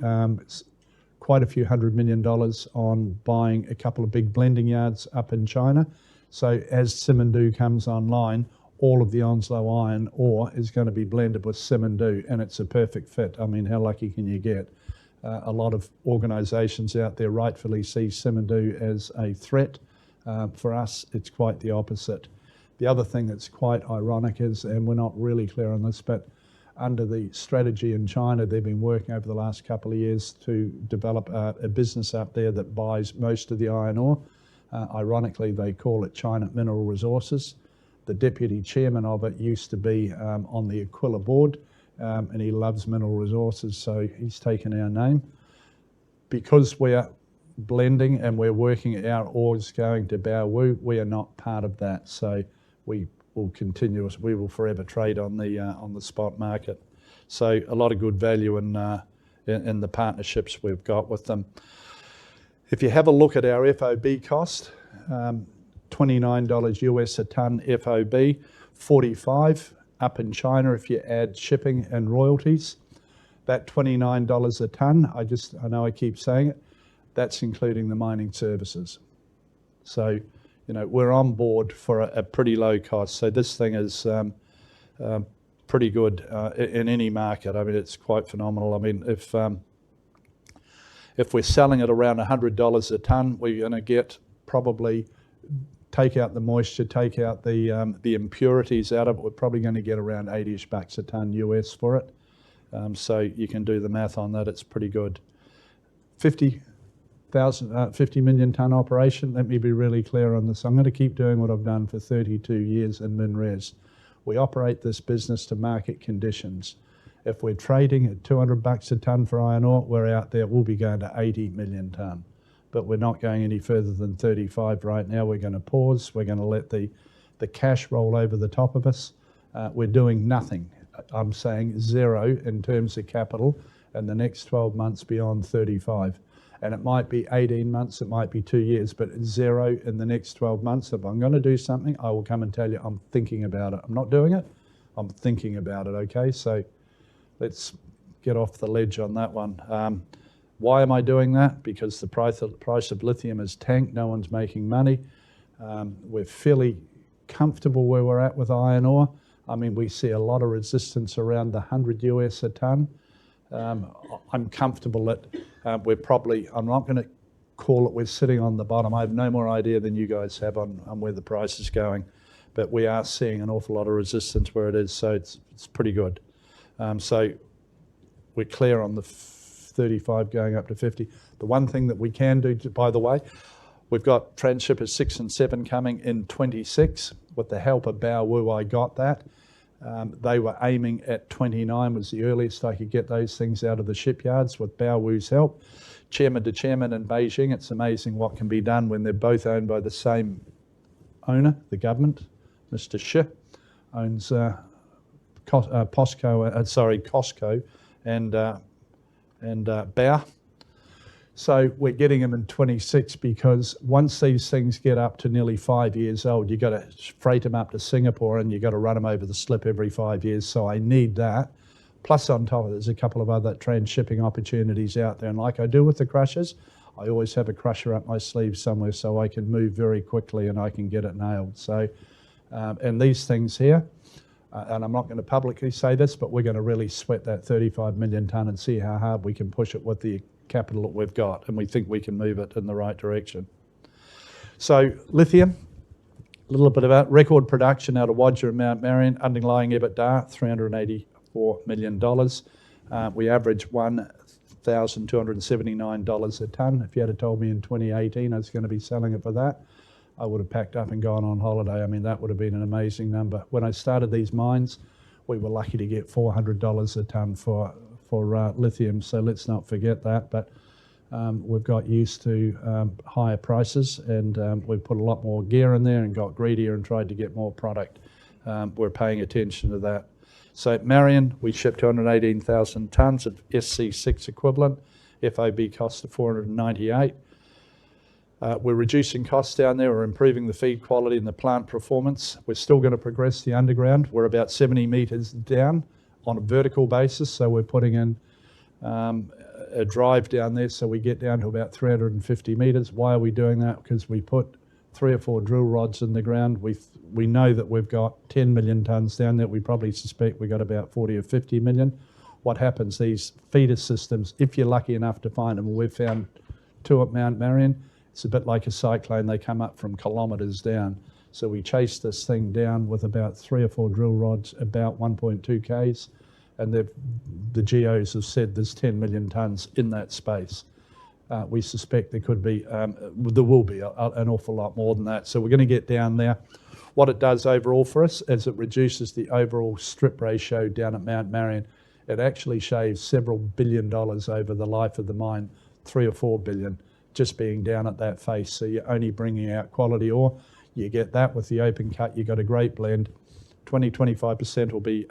quite a few $100 million on buying a couple of big blending yards up in China. So as Simandou comes online, all of the Onslow Iron ore is going to be blended with Simandou, and it's a perfect fit. I mean, how lucky can you get? A lot of organisations out there rightfully see Simandou as a threat. For us, it's quite the opposite. The other thing that's quite ironic is, and we're not really clear on this, but under the strategy in China, they've been working over the last couple of years to develop a business up there that buys most of the iron ore. Ironically, they call it China Mineral Resources. The deputy chairman of it used to be on the Aquila board, and he loves mineral resources, so he's taken our name. Because we're blending and we're working our ores going to Baowu, we are not part of that, so we will continue. We will forever trade on the spot market. So a lot of good value in the partnerships we've got with them. If you have a look at our FOB cost, $29 US a tonne FOB, 45 up in China if you add shipping and royalties. That $29 a tonne, I know I keep saying it, that's including the mining services. So, you know, we're on board for a pretty low cost. So this thing is pretty good in any market. I mean, it's quite phenomenal. I mean, if we're selling at around $100 a tonne, we're going to get probably, take out the moisture, take out the impurities out of it, we're probably going to get around 80-ish bucks a tonne US for it. So you can do the math on that, it's pretty good. 50 million tonne operation, let me be really clear on this. I'm going to keep doing what I've done for 32 years in MinRes. We operate this business to market conditions. If we're trading at 200 bucks a tonne for iron ore, we're out there, we'll be going to 80 million tonne. But we're not going any further than 35 right now. We're going to pause. We're going to let the cash roll over the top of us. We're doing nothing. I'm saying zero in terms of capital in the next 12 months beyond 35. And it might be 18 months, it might be 2 years, but zero in the next 12 months. If I'm going to do something, I will come and tell you I'm thinking about it. I'm not doing it, I'm thinking about it, okay? So let's get off the ledge on that one. Why am I doing that? Because the price of lithium has tanked, no one's making money. We're fairly comfortable where we're at with iron ore. I mean, we see a lot of resistance around the 100 US a tonne. I'm comfortable that we're probably, I'm not going to call it we're sitting on the bottom. I have no more idea than you guys have on where the price is going. But we are seeing an awful lot of resistance where it is, so it's pretty good. So we're clear on the 35 going up to 50. The one thing that we can do, by the way, we've got transshippers 6 and 7 coming in 26. With the help of Baowu, I got that. They were aiming at 29 was the earliest I could get those things out of the shipyards with Baowu's help. Chairman to chairman in Beijing, it's amazing what can be done when they're both owned by the same owner, the government. Mr. Shi owns Costco and Bao. So we're getting them in 26 because once these things get up to nearly 5 years old, you've got to freight them up to Singapore and you've got to run them over the slip every 5 years. So I need that. Plus on top of it, there's a couple of other transshipping opportunities out there. And like I do with the crushers, I always have a crusher up my sleeve somewhere so I can move very quickly and I can get it nailed. So, and these things here, and I'm not going to publicly say this, but we're going to really sweat that 35 million tonne and see how hard we can push it with the capital that we've got, and we think we can move it in the right direction. So lithium, a little bit about record production out of Wodgina and Mt Marion, underlying EBITTA, $384 million. We average $1,279 a tonne. If you had told me in 2018 I was going to be selling it for that, I would have packed up and gone on holiday. I mean, that would have been an amazing number. When I started these mines, we were lucky to get $400 a tonne for for lithium, so let's not forget that. But we've got used to higher prices, and we've put a lot more gear in there and got greedier and tried to get more product. We're paying attention to that. So at Marion, we shipped 218,000 tonnes of SC6 equivalent, FOB cost of 498. We're reducing costs down there. We're improving the feed quality and the plant performance. We're still going to progress the underground. We're about 70 metres down on a vertical basis, so we're putting in a drive down there so we get down to about 350 metres. Why are we doing that? Because we put 3 or 4 drill rods in the ground. We know that we've got 10 million tonnes down there. We probably suspect we've got about 40 or 50 million. What happens, these feeder systems, if you're lucky enough to find them, we've found 2 at Mt Marion. It's a bit like a cyclone. They come up from kilometres down. So we chase this thing down with about 3 or 4 drill rods, about 1.2 Ks. And the geos have said there's 10 million tonnes in that space. We suspect there could be, there will be an awful lot more than that. So we're going to get down there. What it does overall for us is it reduces the overall strip ratio down at Mt Marion. It actually shaves several $1 billion over the life of the mine, 3 or 4 billion, just being down at that face. So you're only bringing out quality ore. You get that with the open cut. You've got a great blend. 20-25% will be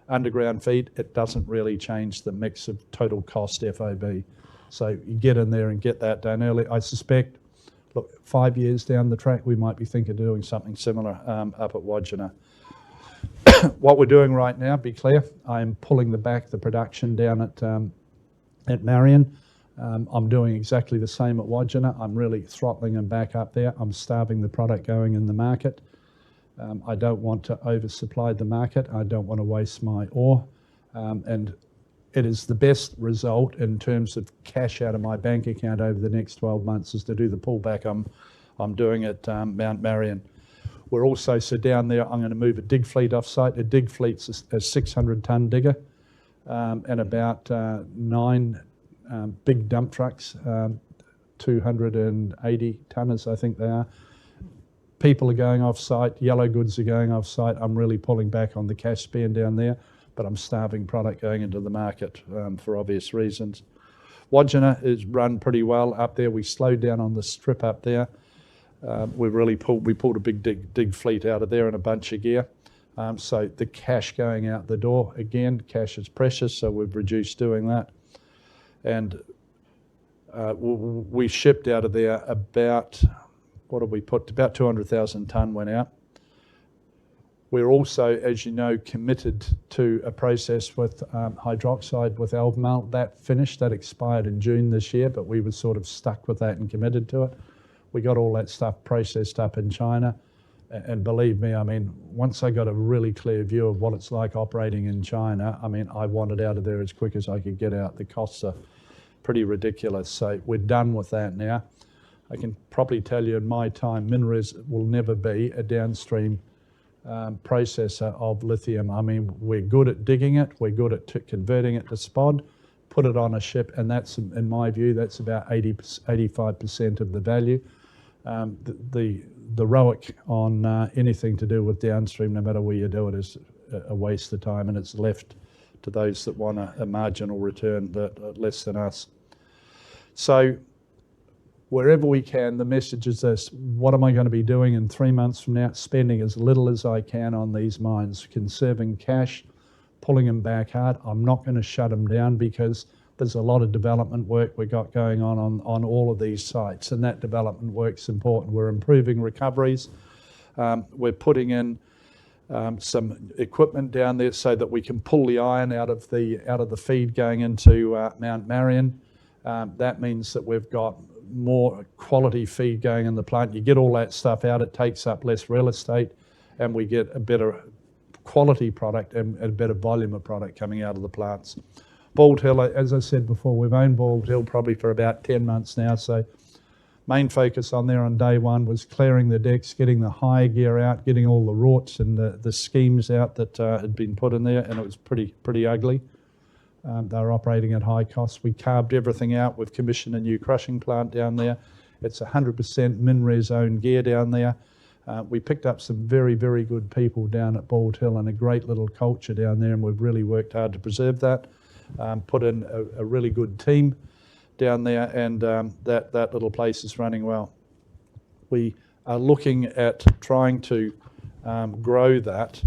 underground feed. It doesn't really change the mix of total cost FOB. So you get in there and get that done early. I suspect, look, 5 years down the track, we might be thinking of doing something similar up at Wodgina. What we're doing right now, be clear, I'm pulling the production down at Marion. I'm doing exactly the same at Wodgina. I'm really throttling them back up there. I'm starving the product going in the market. I don't want to oversupply the market. I don't want to waste my ore. And it is the best result in terms of cash out of my bank account over the next 12 months is to do the pullback I'm doing at Mt Marion. We're also, so down there, I'm going to move a dig fleet off-site. A dig fleet's a 600-tonne digger and about 9 big dump trucks, 280 tonners, I think they are. People are going off-site, yellow goods are going off-site. I'm really pulling back on the cash spend down there, but I'm starving product going into the market for obvious reasons. Wodgina is run pretty well up there. We slowed down on the strip up there. We pulled a big dig fleet out of there and a bunch of gear. So the cash going out the door, again, cash is precious, so we've reduced doing that. And we shipped out of there about, what did we put? About 200,000 tonne went out. We're also, as you know, committed to a process with hydroxide with Albemarle. That finished, that expired in June this year, but we were sort of stuck with that and committed to it. We got all that stuff processed up in China. And believe me, I mean, once I got a really clear view of what it's like operating in China, I mean, I wanted out of there as quick as I could get out. The costs are pretty ridiculous. So we're done with that now. I can probably tell you in my time, MinRes will never be a downstream processor of lithium. I mean, we're good at digging it. We're good at converting it to spod, put it on a ship, and that's, in my view, that's about 85% of the value. The ROIC on anything to do with downstream, no matter where you do it, is a waste of time, and it's left to those that want a marginal return that less than us. So wherever we can, the message is this: what am I going to be doing in 3 months from now? Spending as little as I can on these mines, conserving cash, pulling them back hard. I'm not going to shut them down because there's a lot of development work we've got going on all of these sites, and that development work's important. We're improving recoveries. We're putting in some equipment down there so that we can pull the iron out of the feed going into Mt Marion. That means that we've got more quality feed going in the plant. You get all that stuff out, it takes up less real estate, and we get a better quality product and a better volume of product coming out of the plants. Bald Hill, as I said before, we've owned Bald Hill probably for about 10 months now, so main focus on there on day one was clearing the decks, getting the high gear out, getting all the rorts and the schemes out that had been put in there, and it was pretty ugly. They were operating at high costs. We carved everything out. We've commissioned a new crushing plant down there. It's 100% MinRes owned gear down there. We picked up some very, very good people down at Bald Hill and a great little culture down there, and we've really worked hard to preserve that. put in a really good team down there, and that little place is running well. We are looking at trying to grow that,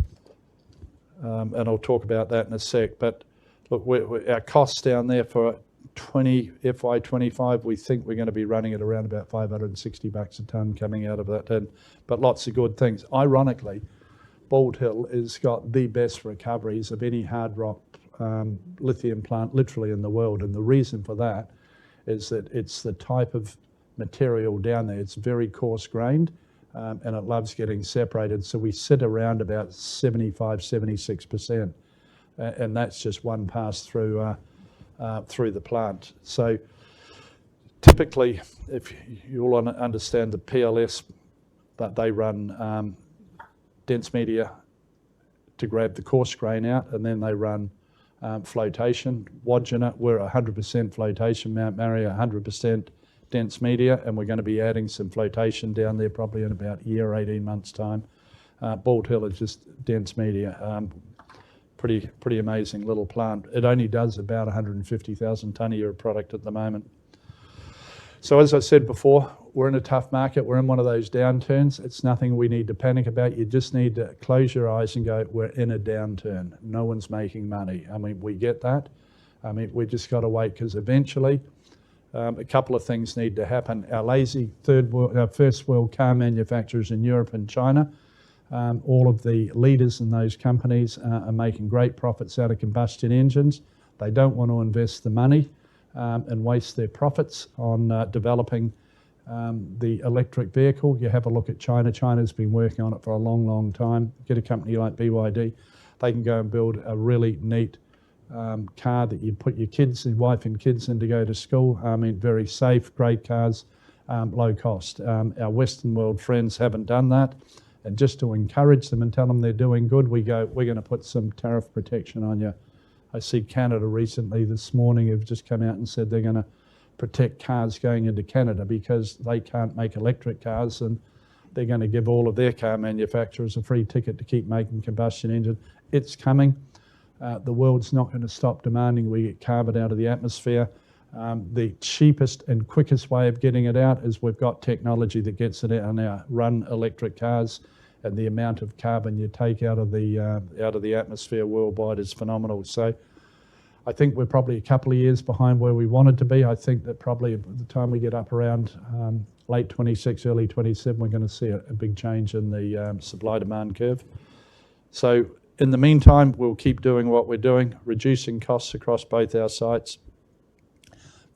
and I'll talk about that in a sec. But look, our costs down there for FY25, we think we're going to be running at around about $560 a tonne coming out of that, but lots of good things. Ironically, Bald Hill has got the best recoveries of any hard rock lithium plant literally in the world, and the reason for that is that it's the type of material down there. It's very coarse grained, and it loves getting separated, so we sit around about 75-76%, and that's just one pass through the plant. So typically, if you all understand the PLS, that they run dense media to grab the coarse grain out, and then they run flotation. Wodgina, we're 100% flotation. Mt Marion, 100% dense media, and we're going to be adding some flotation down there probably in about a year, 18 months' time. Bald Hill is just dense media. Pretty amazing little plant. It only does about 150,000 tonne a year of product at the moment. So as I said before, we're in a tough market. We're in one of those downturns. It's nothing we need to panic about. You just need to close your eyes and go, we're in a downturn. No one's making money. I mean, we get that. I mean, we just got to wait, because eventually a couple of things need to happen. Our lazy first world car manufacturers in Europe and China, all of the leaders in those companies are making great profits out of combustion engines. They don't want to invest the money and waste their profits on developing the electric vehicle. You have a look at China. China's been working on it for a long, long time. Get a company like BYD. They can go and build a really neat car that you put your kids, your wife and kids in to go to school. I mean, very safe, great cars, low cost. Our Western world friends haven't done that. And just to encourage them and tell them they're doing good, we go, we're going to put some tariff protection on you. I see Canada recently this morning have just come out and said they're going to protect cars going into Canada because they can't make electric cars, and they're going to give all of their car manufacturers a free ticket to keep making combustion engine. It's coming. The world's not going to stop demanding we get carbon out of the atmosphere. The cheapest and quickest way of getting it out is we've got technology that gets it out now. Run electric cars, and the amount of carbon you take out of the atmosphere worldwide is phenomenal. So I think we're probably a couple of years behind where we wanted to be. I think that probably by the time we get up around late 26, early 27, we're going to see a big change in the supply-demand curve. So in the meantime, we'll keep doing what we're doing, reducing costs across both our sites,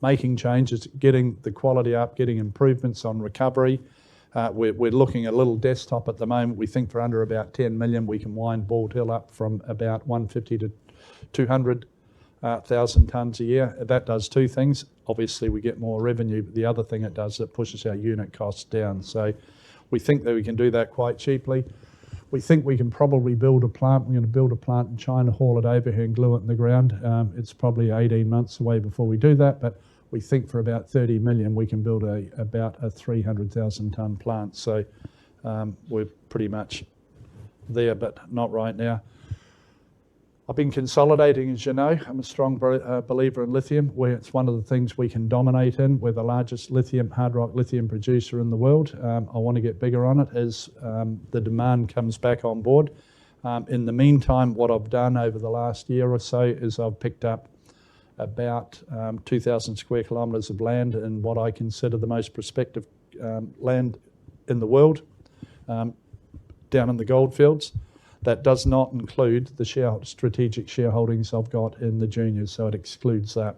making changes, getting the quality up, getting improvements on recovery. We're looking at a little desktop at the moment. We think for under about 10 million, we can wind Bald Hill up from about 150 to 200,000 tonnes a year. That does two things. Obviously, we get more revenue, but the other thing it does, it pushes our unit costs down. So we think that we can do that quite cheaply. We think we can probably build a plant. We're going to build a plant in China, haul it over here and glue it in the ground. It's probably 18 months away before we do that, but we think for about 30 million, we can build about a 300,000 tonne plant. So we're pretty much there, but not right now. I've been consolidating, as you know. I'm a strong believer in lithium, where it's one of the things we can dominate in. We're the largest hard rock lithium producer in the world. I want to get bigger on it as the demand comes back on board. In the meantime, what I've done over the last year or so is I've picked up about 2,000 square kilometres of land in what I consider the most prospective land in the world, down in the goldfields. That does not include the strategic shareholdings I've got in the juniors, so it excludes that.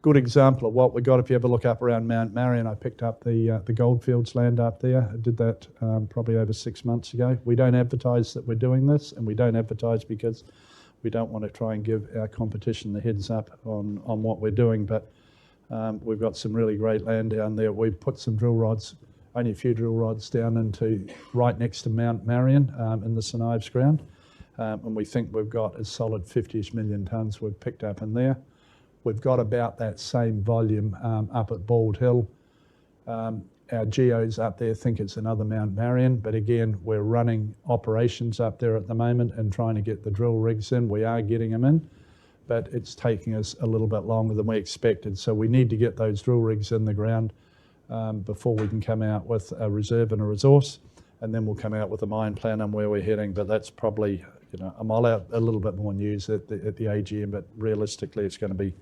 Good example of what we got, if you ever look up around Mt Marion, I picked up the goldfields land up there. I did that probably over 6 months ago. We don't advertise that we're doing this, and we don't advertise because we don't want to try and give our competition the heads up on what we're doing, but we've got some really great land down there. We've put some drill rods, only a few drill rods down into right next to Mt Marion in the St Ives ground, and we think we've got a solid 50-ish million tonnes we've picked up in there. We've got about that same volume up at Bald Hill. Our geos up there think it's another Mt Marion, but again, we're running operations up there at the moment and trying to get the drill rigs in. We are getting them in, but it's taking us a little bit longer than we expected. So we need to get those drill rigs in the ground before we can come out with a reserve and a resource, and then we'll come out with a mine plan on where we're heading. But that's probably, I'll out a little bit more news at the AGM, but realistically it's going to be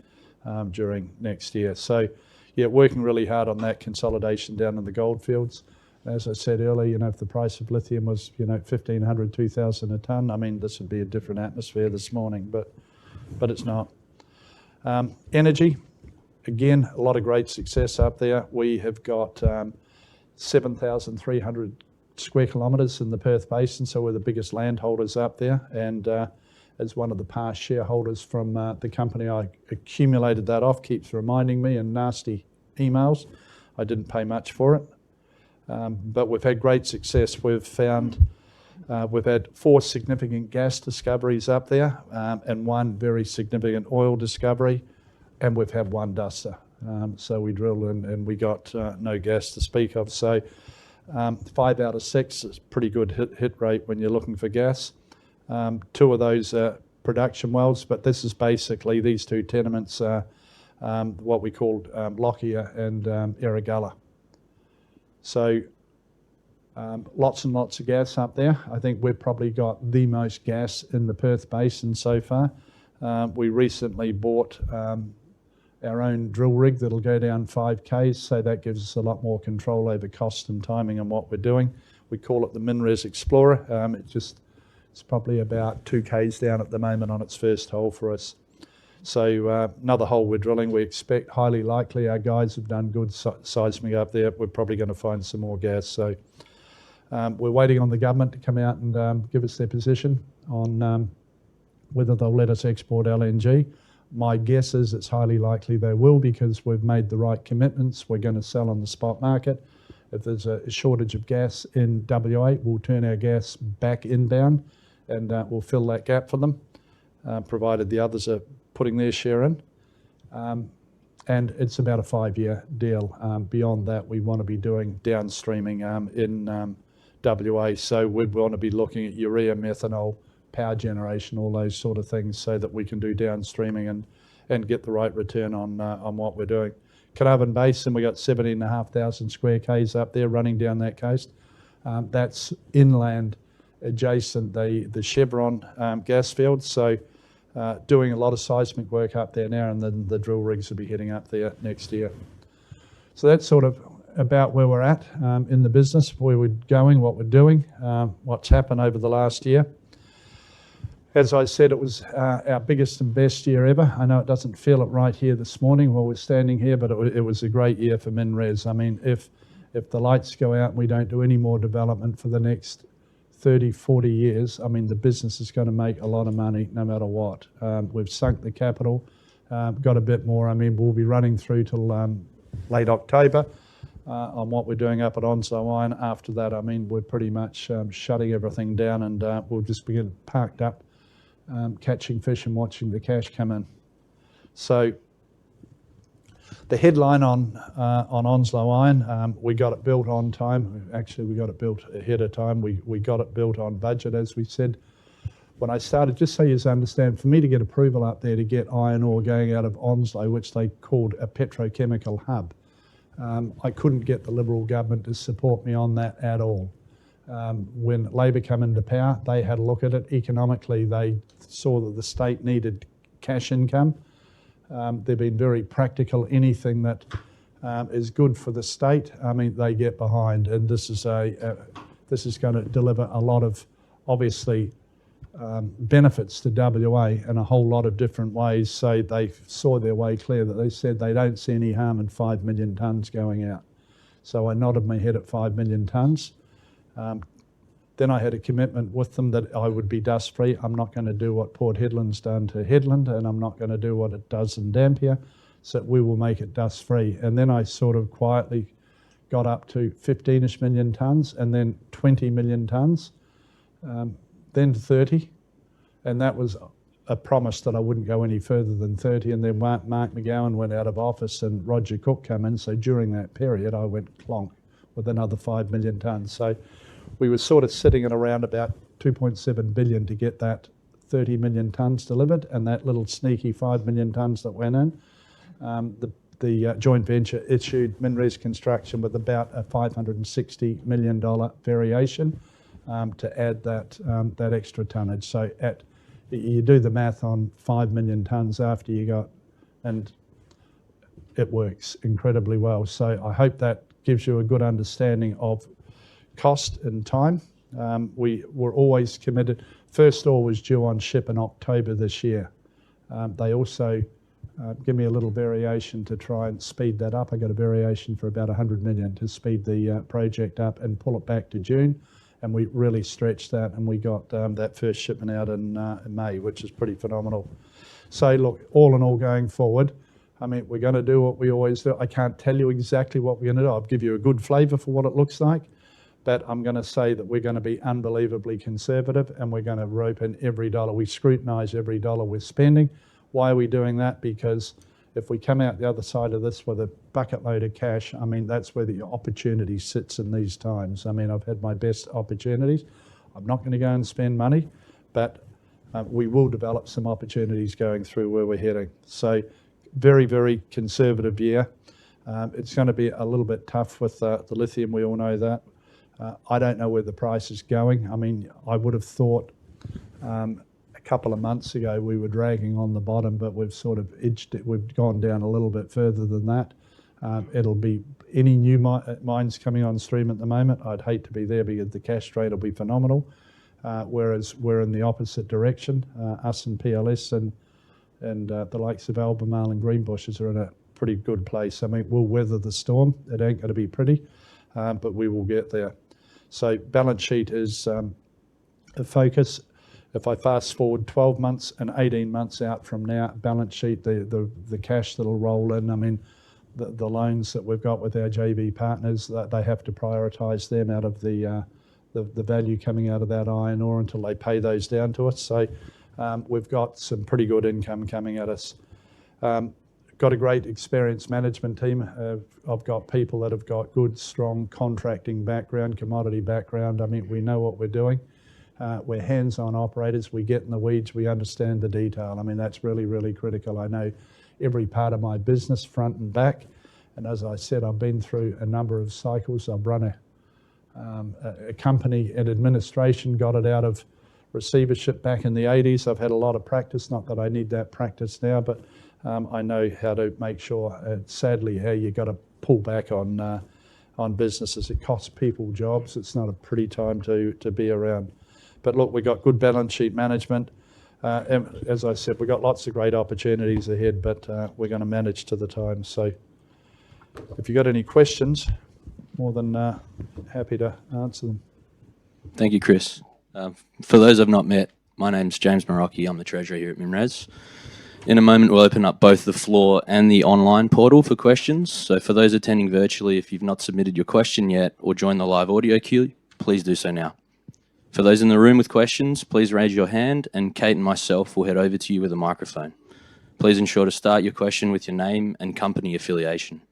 during next year. So yeah, working really hard on that consolidation down in the goldfields. As I said earlier, if the price of lithium was, 1,500, 2,000 a tonne, I mean, this would be a different atmosphere this morning, but it's not. Energy, again, a lot of great success up there. We have got 7,300 square kilometres in the Perth Basin, so we're the biggest landholders up there. And as one of the past shareholders from the company I accumulated that off, keeps reminding me in nasty emails, I didn't pay much for it. But we've had great success. We've had 4 significant gas discoveries up there, and 1 very significant oil discovery, and we've had 1 duster. So we drilled and we got no gas to speak of. So 5 out of 6 is pretty good hit rate when you're looking for gas. 2 of those are production wells, but this is basically these 2 tenements are what we called Lockyer and Erregulla. So lots and lots of gas up there. I think we've probably got the most gas in the Perth Basin so far. We recently bought our own drill rig that'll go down 5Ks, so that gives us a lot more control over cost and timing and what we're doing. We call it the MinRes Explorer. It's probably about 2Ks down at the moment on its first hole for us. So another hole we're drilling, we expect highly likely, our guys have done good seismic up there, we're probably going to find some more gas. So we're waiting on the government to come out and give us their position on whether they'll let us export LNG. My guess is it's highly likely they will, because we've made the right commitments. We're going to sell on the spot market. If there's a shortage of gas in WA, we'll turn our gas back inbound and we'll fill that gap for them, provided the others are putting their share in. And it's about a 5-year deal. Beyond that, we want to be doing downstreaming in WA. So we'd want to be looking at urea, methanol, power generation, all those sort of things, so that we can do downstreaming and get the right return on what we're doing. Carnarvon Basin, we got 17,500 square Ks up there running down that coast. That's inland adjacent the Chevron gas fields. So doing a lot of seismic work up there now, and then the drill rigs will be heading up there next year. So that's sort of about where we're at in the business, where we're going, what we're doing, what's happened over the last year. As I said, it was our biggest and best year ever. I know it doesn't feel it right here this morning while we're standing here, but it was a great year for MinRes. I mean, if the lights go out and we don't do any more development for the next 30, 40 years, I mean, the business is going to make a lot of money no matter what. We've sunk the capital, got a bit more. I mean, we'll be running through till late October on what we're doing up at Onslow Iron. After that, I mean, we're pretty much shutting everything down, and we'll just be parked up, catching fish and watching the cash come in. So the headline on Onslow Iron, we got it built on time. Actually, we got it built ahead of time. We got it built on budget, as we said. When I started, just so you understand, for me to get approval up there to get iron ore going out of Onslow, which they called a petrochemical hub, I couldn't get the Liberal government to support me on that at all. When Labor came into power, they had a look at it. Economically, they saw that the state needed cash income. They've been very practical. Anything that is good for the state, I mean, they get behind. And this is going to deliver a lot of, obviously, benefits to WA in a whole lot of different ways. So they saw their way clear that they said they don't see any harm in 5 million tonnes going out. So I nodded my head at 5 million tonnes. Then I had a commitment with them that I would be dust free. I'm not going to do what Port Hedland's done to Hedland, and I'm not going to do what it does in Dampier. So we will make it dust free. And then I sort of quietly got up to 15-ish million tonnes, and then 20 million tonnes, then 30. And that was a promise that I wouldn't go any further than 30. And then Mark McGowan went out of office and Roger Cook came in. So during that period, I went clonk with another 5 million tonnes. So we were sort of sitting at around about 2.7 billion to get that 30 million tonnes delivered, and that little sneaky 5 million tonnes that went in. The joint venture issued MinRes Construction with about a $560 million variation to add that extra tonnage. So you do the math on 5 million tonnes after you got, and it works incredibly well. So I hope that gives you a good understanding of cost and time. We were always committed. First ore was due on ship in October this year. They also give me a little variation to try and speed that up. I got a variation for about 100 million to speed the project up and pull it back to June. And we really stretched that, and we got that first shipment out in May, which is pretty phenomenal. So look, all in all going forward, I mean, we're going to do what we always do. I can't tell you exactly what we're going to do. I'll give you a good flavour for what it looks like, but I'm going to say that we're going to be unbelievably conservative, and we're going to rope in every dollar. We scrutinise every dollar we're spending. Why are we doing that? Because if we come out the other side of this with a bucket load of cash, I mean, that's where the opportunity sits in these times. I mean, I've had my best opportunities. I'm not going to go and spend money, but we will develop some opportunities going through where we're heading. So very, very conservative year. It's going to be a little bit tough with the lithium. We all know that. I don't know where the price is going. I mean, I would have thought a couple of months ago we were dragging on the bottom, but we've sort of edged it. We've gone down a little bit further than that. It'll be any new mines coming on stream at the moment. I'd hate to be there because the cash rate will be phenomenal. Whereas we're in the opposite direction. Us and PLS and the likes of Albemarle and Greenbushes are in a pretty good place. I mean, we'll weather the storm. It ain't going to be pretty, but we will get there. So balance sheet is a focus. If I fast forward 12 months and 18 months out from now, balance sheet, the cash that'll roll in, I mean, the loans that we've got with our JV partners, that they have to prioritise them out of the value coming out of that iron ore until they pay those down to us. So we've got some pretty good income coming at us. Got a great experienced management team. I've got people that have got good, strong contracting background, commodity background. I mean, we know what we're doing. We're hands-on operators. We get in the weeds. We understand the detail. I mean, that's really, really critical. I know every part of my business, front and back. And as I said, I've been through a number of cycles. I've run a company in administration, got it out of receivership back in the 80s. I've had a lot of practice, not that I need that practice now, but I know how to make sure, sadly, how you got to pull back on businesses. It costs people jobs. It's not a pretty time to be around. But look, we've got good balance sheet management. As I said, we've got lots of great opportunities ahead, but we're going to manage to the time. So if you've got any questions, more than happy to answer them. Thank you, Chris. For those I've not met, my name's James Marocchi. I'm the Treasurer here at MinRes. In a moment, we'll open up both the floor and the online portal for questions. So for those attending virtually, if you've not submitted your question yet or joined the live audio queue, please do so now. For those in the room with questions, please raise your hand and Kate and myself will head over to you with a microphone. Please ensure to start your question with your name and company affiliation.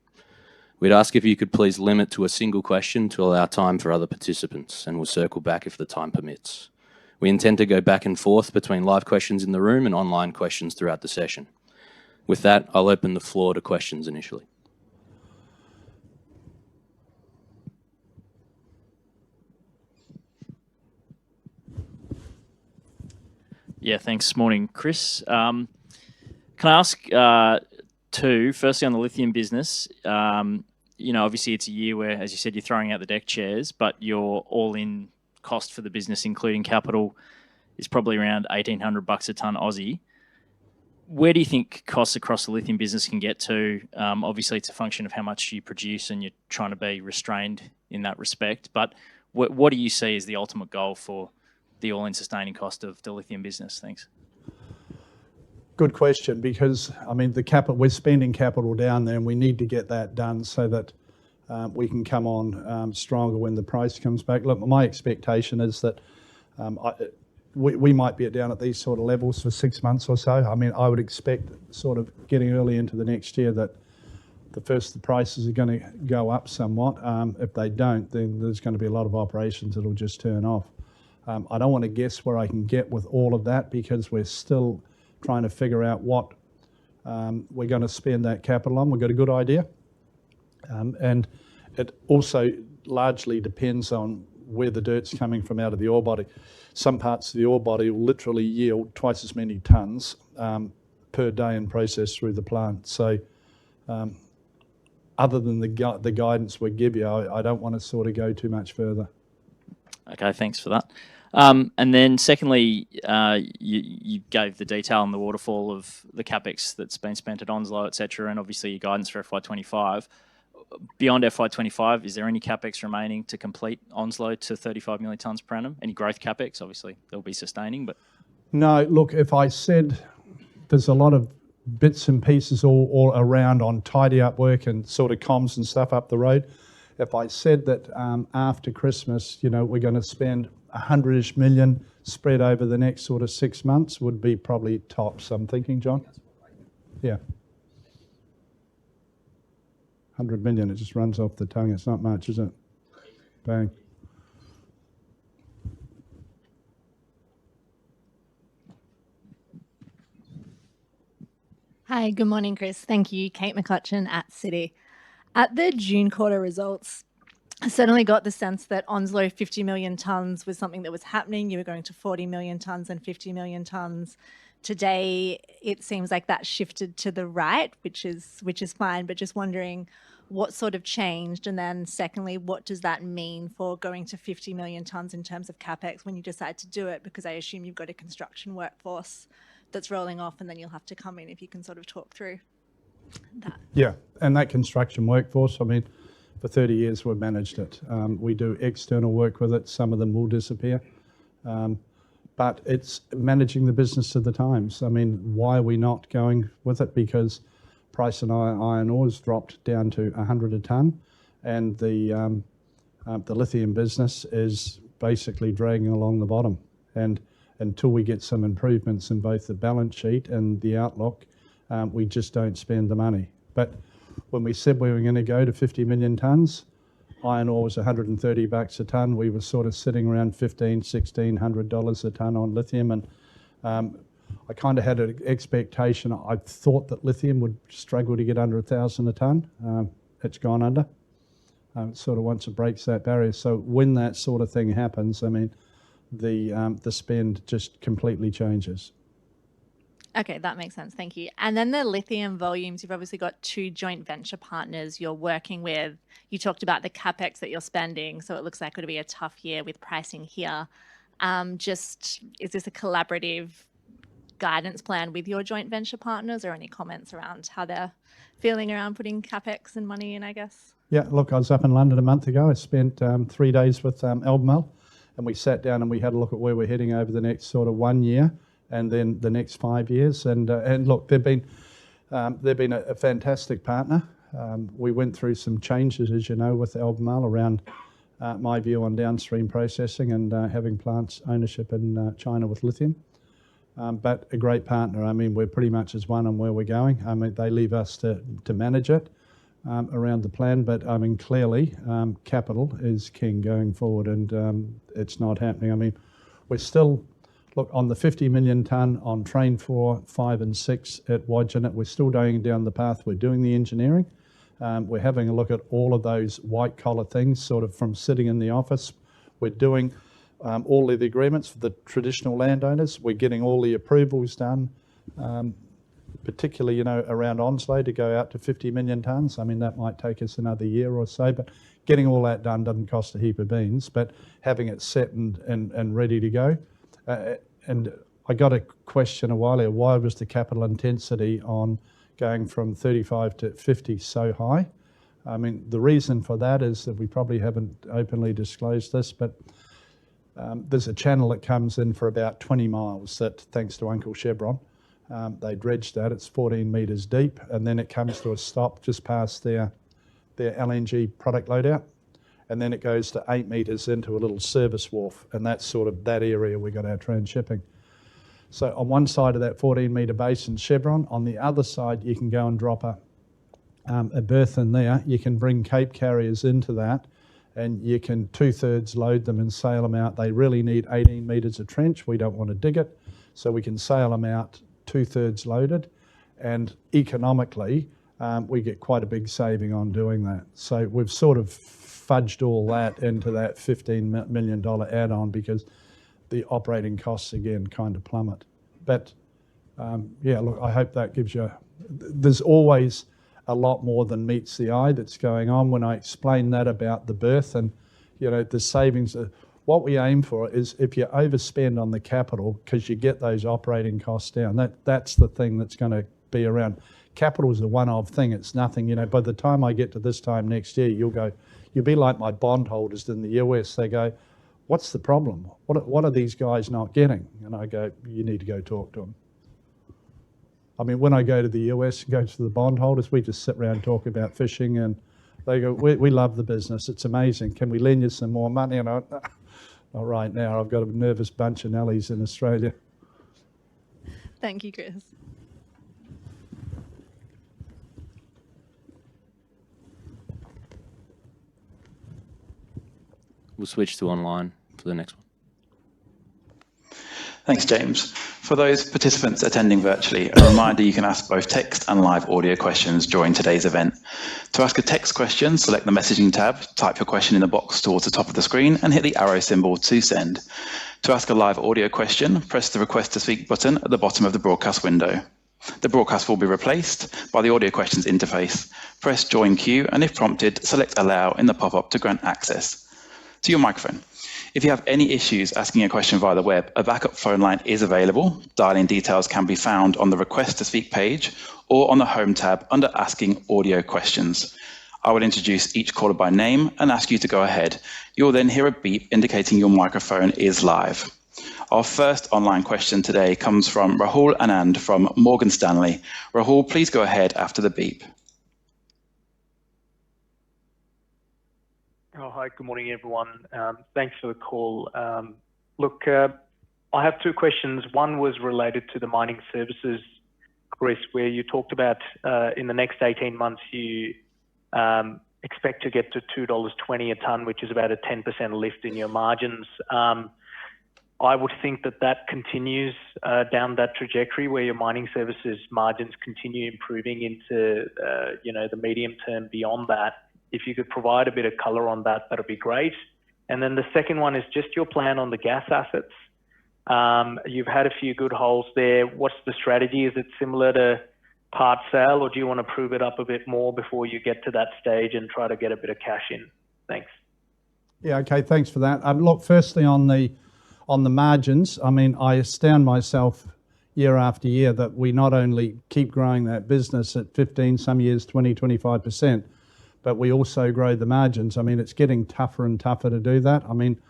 We'd ask if you could please limit to a single question to allow time for other participants, and we'll circle back if the time permits. We intend to go back and forth between live questions in the room and online questions throughout the session. With that, I'll open the floor to questions initially. Yeah, thanks. Morning, Chris. Can I ask two? Firstly, on the lithium business, obviously it's a year where, as you said, you're throwing out the deck chairs, but your all-in cost for the business, including capital, is probably around $1,800 a tonne Aussie. Where do you think costs across the lithium business can get to? Obviously, it's a function of how much you produce, and you're trying to be restrained in that respect. But what do you see as the ultimate goal for the all-in sustaining cost of the lithium business? Thanks. Good question, because I mean we're spending capital down there, and we need to get that done so that we can come on stronger when the price comes back. Look, my expectation is that we might be down at these sort of levels for 6 months or so. I mean, I would expect sort of getting early into the next year that the prices are going to go up somewhat. If they don't, then there's going to be a lot of operations that'll just turn off. I don't want to guess where I can get with all of that because we're still trying to figure out what we're going to spend that capital on. We've got a good idea. And it also largely depends on where the dirt's coming from out of the ore body. Some parts of the ore body will literally yield twice as many tonnes per day and process through the plant. So other than the guidance we give you, I don't want to sort of go too much further. Okay, thanks for that. And then secondly, you gave the detail on the waterfall of the CapEx that's been spent at Onslow, et cetera, and obviously your guidance for FY25. Beyond FY25, is there any CapEx remaining to complete Onslow to 35 million tonnes per annum? Any growth CapEx? Obviously, they'll be sustaining, but... No, look, if I said there's a lot of bits and pieces all around on tidy up work and sort of comms and stuff up the road, if I said that after Christmas, you know, we're going to spend 100-ish million spread over the next sort of 6 months, would be probably tops, I'm thinking, John? Yeah. 100 million, it just runs off the tongue. It's not much, is it? Bang. Hi, good morning, Chris. Thank you. Kate McCutcheon at Citi. At the June quarter results, I certainly got the sense that Onslow 50 million tonnes was something that was happening. You were going to 40 million tonnes and 50 million tonnes. Today, it seems like that shifted to the right, which is fine, but just wondering what sort of changed, and then secondly, what does that mean for going to 50 million tonnes in terms of CapEx when you decide to do it? Because I assume you've got a construction workforce that's rolling off, and then you'll have to come in. If you can sort of talk through that. Yeah, and that construction workforce, I mean, for 30 years we've managed it. We do external work with it. Some of them will disappear. But it's managing the business of the times. I mean, why are we not going with it? Because price in iron ore has dropped down to 100 a tonne, and the lithium business is basically dragging along the bottom. And until we get some improvements in both the balance sheet and the outlook, we just don't spend the money. But when we said we were going to go to 50 million tonnes, iron ore was $130 a tonne. We were sort of sitting around $1,600 a tonne on lithium, and I kind of had an expectation. I thought that lithium would struggle to get under 1,000 a tonne. It's gone under. Sort of once it breaks that barrier. So when that sort of thing happens, I mean, the spend just completely changes. Okay, that makes sense. Thank you. And then the lithium volumes, you've obviously got 2 joint venture partners you're working with. You talked about the CapEx that you're spending, so it looks like it'll be a tough year with pricing here. Is this a collaborative guidance plan with your joint venture partners, or any comments around how they're feeling around putting CapEx and money in, I guess? Yeah, look, I was up in London a month ago. I spent 3 days with Albemarle, and we sat down and we had a look at where we're heading over the next sort of 1 year and then the next 5 years. And look, they've been a fantastic partner. We went through some changes, as you know, with Albemarle around my view on downstream processing and having plants ownership in China with lithium. But a great partner. I mean, we're pretty much as one on where we're going. I mean, they leave us to manage it around the plan. But I mean, clearly, capital is king going forward, and it's not happening. I mean, we're still... Look, on the 50 million tonne on train 4, 5 and 6 at Wodgina, we're still going down the path. We're doing the engineering. We're having a look at all of those white collar things, sort of from sitting in the office. We're doing all of the agreements for the traditional landowners. We're getting all the approvals done, particularly, you know, around Onslow to go out to 50 million tonnes. I mean, that might take us another year or so, but getting all that done doesn't cost a heap of beans, but having it set and ready to go. And I got a question a while ago, why was the capital intensity on going from 35 to 50 so high? I mean, the reason for that is that we probably haven't openly disclosed this, but there's a channel that comes in for about 20 miles that, thanks to Uncle Chevron, they dredged that. It's 14 metres deep, and then it comes to a stop just past their LNG product loadout. And then it goes to 8 metres into a little service wharf, and that's sort of that area we got our transshipping. So on one side of that 14 metre basin, Chevron. On the other side, you can go and drop a berth in there. You can bring Cape carriers into that, and you can 2/3 load them and sail them out. They really need 18 metres of trench. We don't want to dig it, so we can sail them out 2/3 loaded, and economically we get quite a big saving on doing that. So we've sort of fudged all that into that $15 million add-on because the operating costs again kind of plummet. But yeah, look, I hope that gives you. There's always a lot more than meets the eye that's going on. When I explain that about the berth and, you know, the savings, what we aim for is if you overspend on the capital, because you get those operating costs down, that's the thing that's going to be around. Capital is a one-off thing. It's nothing, you know, by the time I get to this time next year, you'll be like my bondholders in the US. They go, what's the problem? What are these guys not getting? And I go, you need to go talk to them. I mean, when I go to the US and go to the bondholders, we just sit around and talk about fishing, and they go, we love the business. It's amazing. Can we lend you some more money? And I, not right now. I've got a nervous bunch of Nellies in Australia. Thank you, Chris. We'll switch to online for the next one. Thanks, James. For those participants attending virtually, a reminder you can ask both text and live audio questions during today's event. To ask a text question, select the messaging tab, type your question in the box towards the top of the screen and hit the arrow symbol to send. To ask a live audio question, press the request to speak button at the bottom of the broadcast window. The broadcast will be replaced by the audio questions interface. Press join queue and if prompted, select allow in the pop-up to grant access to your microphone. If you have any issues asking a question via the web, a backup phone line is available. Dial-in details can be found on the request to speak page or on the home tab under asking audio questions. I will introduce each caller by name and ask you to go ahead. You'll then hear a beep indicating your microphone is live. Our first online question today comes from Rahul Anand from Morgan Stanley. Rahul, please go ahead after the beep. Oh, hi, good morning, everyone. Thanks for the call. Look, I have two questions. One was related to the mining services, Chris, where you talked about in the next 18 months you expect to get to $2.20 a tonne, which is about a 10% lift in your margins. I would think that continues down that trajectory where your mining services margins continue improving into the medium term beyond that. If you could provide a bit of colour on that, that'd be great. And then the second one is just your plan on the gas assets. You've had a few good holes there. What's the strategy? Is it similar to part sale, or do you want to prove it up a bit more before you get to that stage and try to get a bit of cash in? Thanks. Yeah, okay, thanks for that. Look, firstly on the margins, I mean, I astound myself year after year that we not only keep growing that business at 15, some years 20, 25%, but we also grow the margins. I mean, it's getting tougher and tougher to do that. I mean,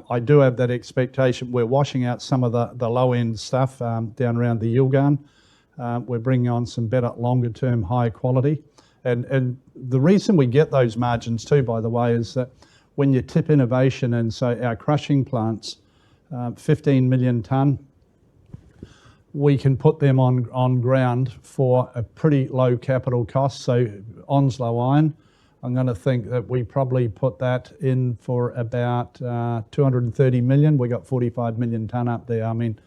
I do have that expectation. We're washing out some of the low-end stuff down around the Yilgarn. We're bringing on some better, longer-term, high quality. And the reason we get those margins too, by the way, is that when you tip innovation, and so our crushing plants, 15 million tonne, we can put them on ground for a pretty low capital cost. So Onslow Iron, I'm going to think that we probably put that in for about 230 million. We got 45 million tonne up there. I mean,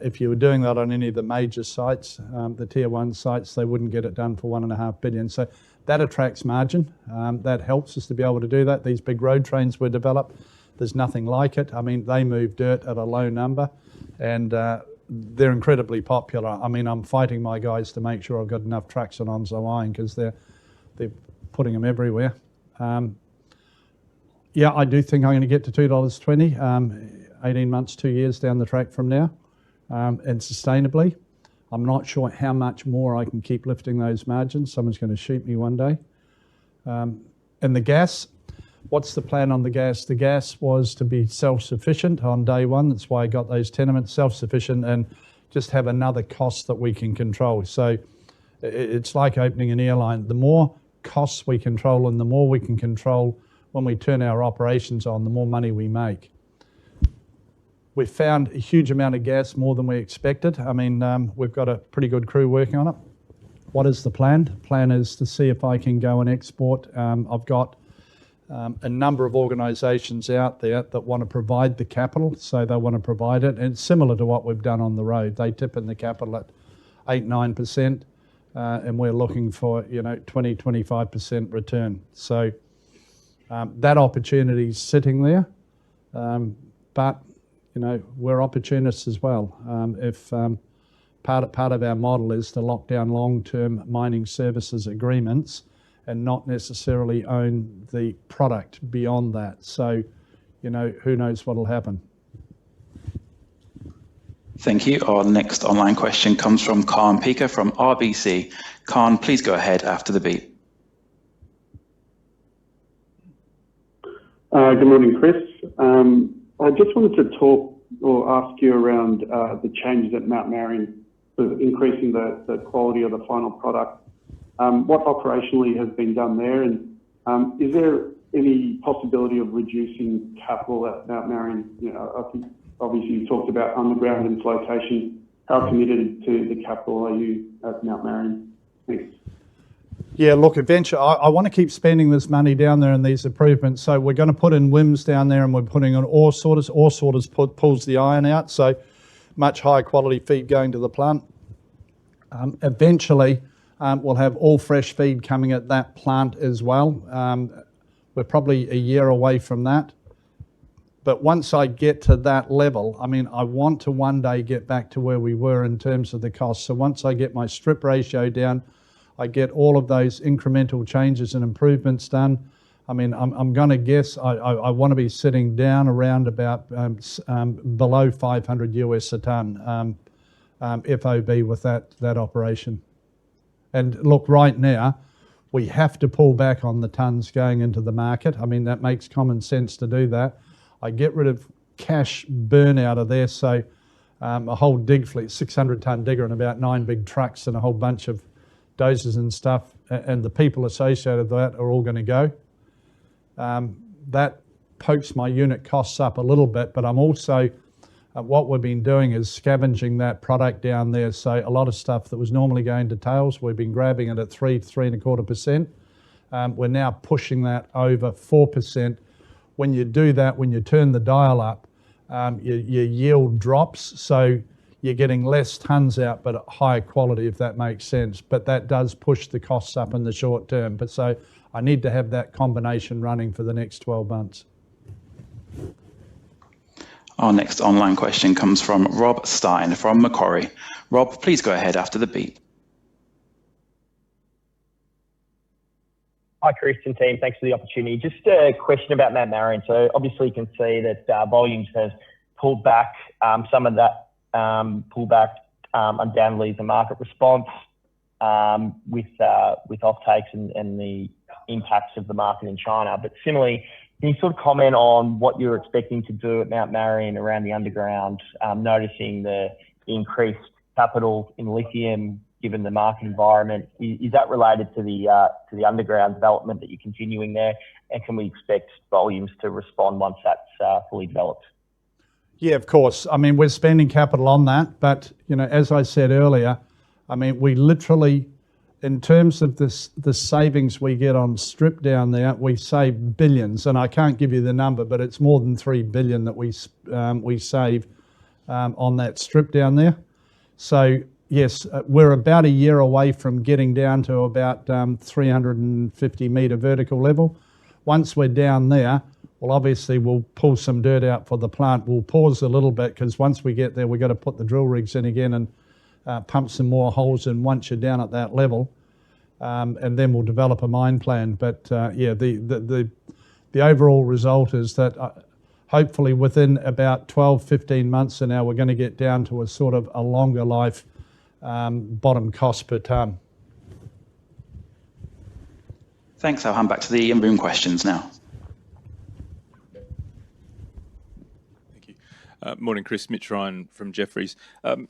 if you were doing that on any of the major sites, the tier one sites, they wouldn't get it done for 1.5 billion. So that attracts margin. That helps us to be able to do that. These big road trains were developed. There's nothing like it. I mean, they move dirt at a low number, and they're incredibly popular. I mean, I'm fighting my guys to make sure I've got enough trucks on Onslow Iron because they're putting them everywhere. Yeah, I do think I'm going to get to $2.20, 18 months, 2 years down the track from now, and sustainably. I'm not sure how much more I can keep lifting those margins. Someone's going to shoot me one day. And the gas, what's the plan on the gas? The gas was to be self-sufficient on day one. That's why I got those tenements, self-sufficient, and just have another cost that we can control. So it's like opening an airline. The more costs we control and the more we can control when we turn our operations on, the more money we make. We've found a huge amount of gas, more than we expected. I mean, we've got a pretty good crew working on it. What is the plan? The plan is to see if I can go and export. I've got a number of organisations out there that want to provide the capital, so they want to provide it. And it's similar to what we've done on the road. They tip in the capital at 8-9%, and we're looking for 20-25% return. So that opportunity's sitting there, but we're opportunists as well. If part of our model is to lock down long-term mining services agreements and not necessarily own the product beyond that. So, who knows what will happen. Thank you. Our next online question comes from Khan Pika from RBC. Khan, please go ahead after the beep. Good morning, Chris. I just wanted to talk or ask you around the changes at Mt Marion, increasing the quality of the final product. What operationally has been done there, and is there any possibility of reducing capital at Mt Marion? I think obviously you talked about underground and flotation. How committed to the capital are you at Mt Marion? Thanks. Yeah, look, eventually, I want to keep spending this money down there in these improvements. So we're going to put in WIMS down there, and we're putting on ore sorters. Ore sorters pulls the iron out, so much higher quality feed going to the plant. Eventually, we'll have all fresh feed coming at that plant as well. We're probably a year away from that. But once I get to that level, I want to one day get back to where we were in terms of the cost. So once I get my strip ratio down, I get all of those incremental changes and improvements done. I'm going to guess I want to be sitting down around about below 500 US a tonne FOB with that operation. And look, right now, we have to pull back on the tonnes going into the market. That makes common sense to do that. I get rid of cash burn out of there, so a whole dig fleet, 600-tonne digger and about 9 big trucks and a whole bunch of dozers and stuff, and the people associated with that are all going to go. That pokes my unit costs up a little bit, but I'm also, what we've been doing is scavenging that product down there. So a lot of stuff that was normally going to tails, we've been grabbing it at 3.25%. We're now pushing that over 4%. When you do that, when you turn the dial up, your yield drops, so you're getting less tonnes out, but at higher quality, if that makes sense. But that does push the costs up in the short term. But so I need to have that combination running for the next 12 months. Our next online question comes from Rob Stein from Macquarie. Rob, please go ahead after the beep. Hi, Chris and team. Thanks for the opportunity. Just a question about Mt Marion. So obviously you can see that volumes have pulled back. Some of that pullback undoubtedly is a market response with offtakes and the impacts of the market in China. But similarly, can you sort of comment on what you're expecting to do at Mt Marion around the underground, noticing the increased capital in lithium given the market environment? Is that related to the underground development that you're continuing there? And can we expect volumes to respond once that's fully developed? Yeah, of course. We're spending capital on that, but as I said earlier, we literally, in terms of the savings we get on strip down there, we save billions, and I can't give you the number, but it's more than 3 billion that we save on that strip down there. So yes, we're about a year away from getting down to about 350 metre vertical level. Once we're down there, well, obviously we'll pull some dirt out for the plant. We'll pause a little bit because once we get there, we've got to put the drill rigs in again and pump some more holes in once you're down at that level, and then we'll develop a mine plan. But the overall result is that hopefully within about 12-15 months and now we're going to get down to a sort of a longer life bottom cost per tonne. Thanks. I'll hand back to the in-room questions now. Morning, Chris. Mt Marion from Jefferies.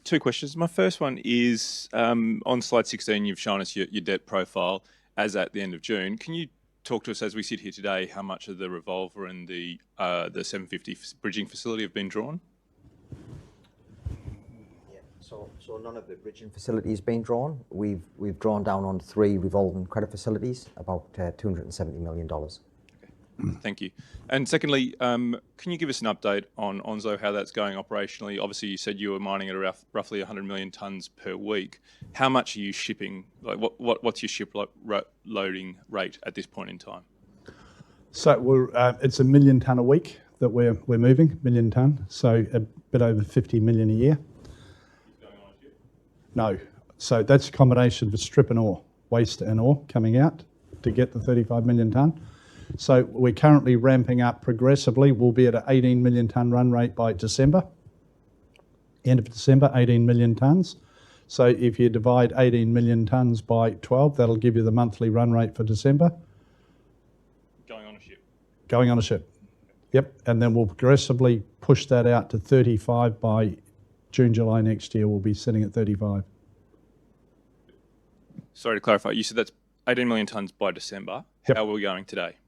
2 questions. My first one is on slide 16, you've shown us your debt profile as at the end of June. Can you talk to us as we sit here today, how much of the revolver and the 750 bridging facility have been drawn? Yeah, so none of the bridging facility has been drawn. We've drawn down on 3 revolving credit facilities, about $270 million. Okay. Thank you. And secondly, can you give us an update on Onslow, how that's going operationally? Obviously, you said you were mining at around roughly 100 million tonnes per week. How much are you shipping? Like, what's your loading rate at this point in time? So it's 1 million tonne a week that we're moving, 1 million tonne. So a bit over 50 million a year. Going on a ship? No. So that's a combination of strip and ore, waste and ore coming out to get the 35 million tonne. So we're currently ramping up progressively. We'll be at an 18 million tonne run rate by December. End of December, 18 million tonnes. So if you divide 18 million tonnes by 12, that'll give you the monthly run rate for December. Going on a ship? Going on a ship. Yep. And then we'll progressively push that out to 35 by June, July next year. We'll be sitting at 35. Sorry to clarify, you said that's 18 million tonnes by December. Yep. How are we going today?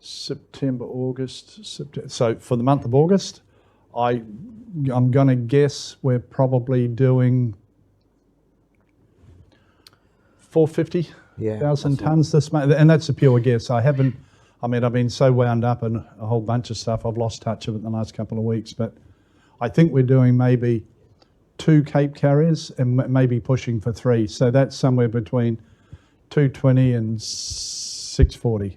September, August, September. So for the month of August, I'm going to guess we're probably doing 450,000 tonnes this month, and that's a pure guess. I've been so wound up in a whole bunch of stuff, I've lost touch of it in the last couple of weeks, but I think we're doing maybe 2 Cape carriers and maybe pushing for 3. So that's somewhere between 220 and 640.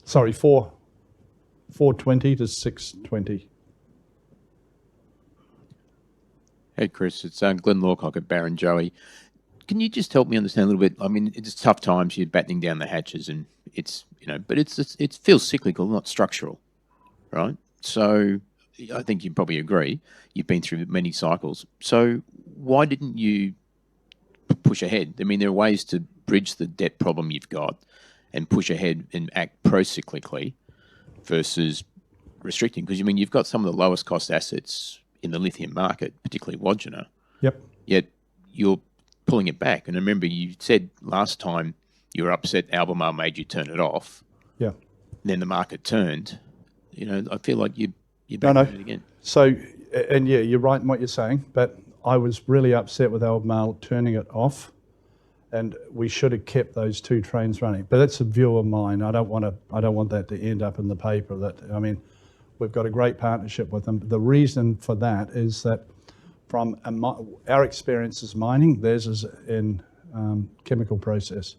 Sorry, 420 to 620. Hey, Chris, it's Glenn Lawcock at Barrenjoey. Can you just help me understand a little bit? I mean, it's tough times. You're battening down the hatches, and it's but it feels cyclical, not structural, right? So I think you probably agree. You've been through many cycles. So why didn't you push ahead? I mean, there are ways to bridge the debt problem you've got and push ahead and act pro-cyclically versus restricting. Because, you've got some of the lowest cost assets in the lithium market, particularly Wodgina. Yep. Yet you're pulling it back. And I remember you said last time you were upset Albemarle made you turn it off. Yeah. Then the market turned. I feel like you're back on it again. So, and yeah, you're right in what you're saying, but I was really upset with Albemarle turning it off, and we should have kept those 2 trains running. But that's a view of mine. I don't want that to end up in the paper. We've got a great partnership with them. The reason for that is that from our experience as mining, theirs is in chemical process.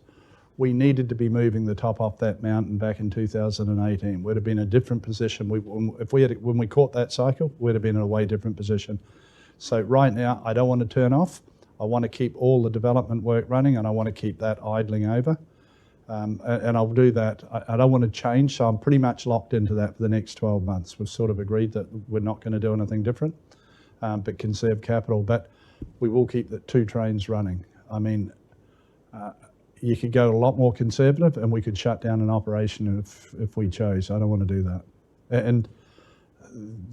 We needed to be moving the top off that mountain back in 2018. We'd have been in a different position. When we caught that cycle, we'd have been in a way different position. So right now, I don't want to turn off. I want to keep all the development work running, and I want to keep that idling over. And I'll do that. I don't want to change, so I'm pretty much locked into that for the next 12 months. We've sort of agreed that we're not going to do anything different, but conserve capital. But we will keep the 2 trains running. You could go a lot more conservative, and we could shut down an operation if we chose. I don't want to do that. And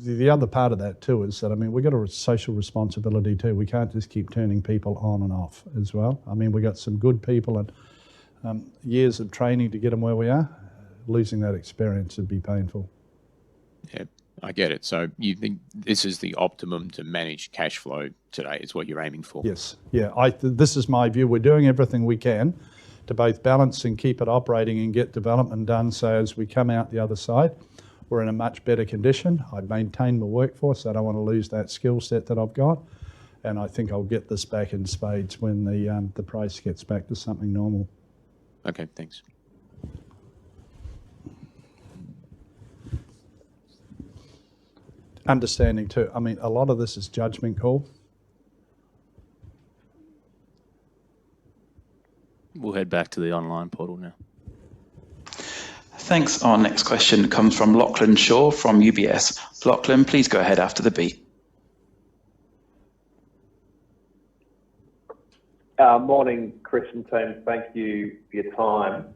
the other part of that too is that, we've got a social responsibility too. We can't just keep turning people on and off as well. We've got some good people and years of training to get them where we are. Losing that experience would be painful. Yeah, I get it. So you think this is the optimum to manage cash flow today, is what you're aiming for? Yes. Yeah, this is my view. We're doing everything we can to both balance and keep it operating and get development done, so as we come out the other side, we're in a much better condition. I've maintained my workforce. I don't want to lose that skill set that I've got. And I think I'll get this back in spades when the price gets back to something normal. Okay, thanks. Understanding too, a lot of this is judgment call. We'll head back to the online portal now. Thanks. Our next question comes from Lachlan Shaw from UBS. Lachlan, please go ahead after the beep. Morning, Chris and team. Thank you for your time.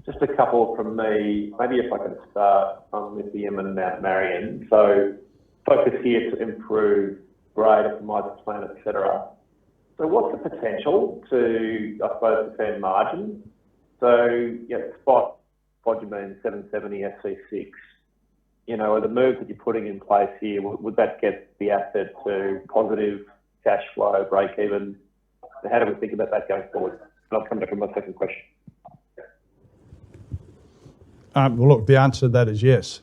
Just a couple from me. Maybe if I can start on Lithium and Mt Marion. So focus here to improve grade, optimise the plant, etc. So what's the potential to, I suppose, defend margin? So spot spodumene 770 SC6. Are the moves that you're putting in place here, would that get the asset to positive cash flow, break even? How do we think about that going forward? And I'll come back with my second question. Well, look, the answer to that is yes.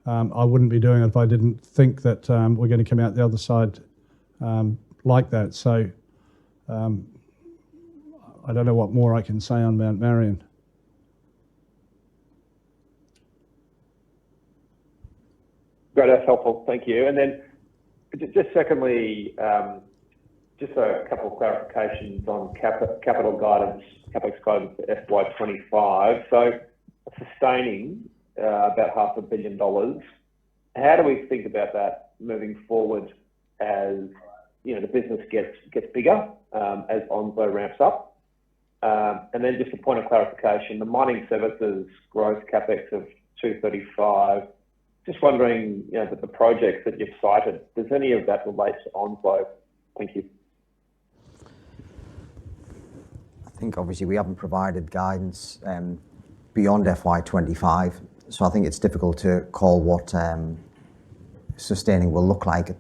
I wouldn't be doing it if I didn't think that we're going to come out the other side like that. So I don't know what more I can say on Mt Marion. Great, that's helpful. Thank you. And then just secondly, just a couple of clarifications on capital guidance, CapEx guidance for FY25. So sustaining about $500 million. How do we think about that moving forward as the business gets bigger, as Onslow ramps up? And then just a point of clarification, the mining services growth CapEx of 235. Just wondering, that the projects that you've cited, does any of that relate to Onslow? Thank you. I think obviously we haven't provided guidance beyond FY25, so I think it's difficult to call what sustaining will look like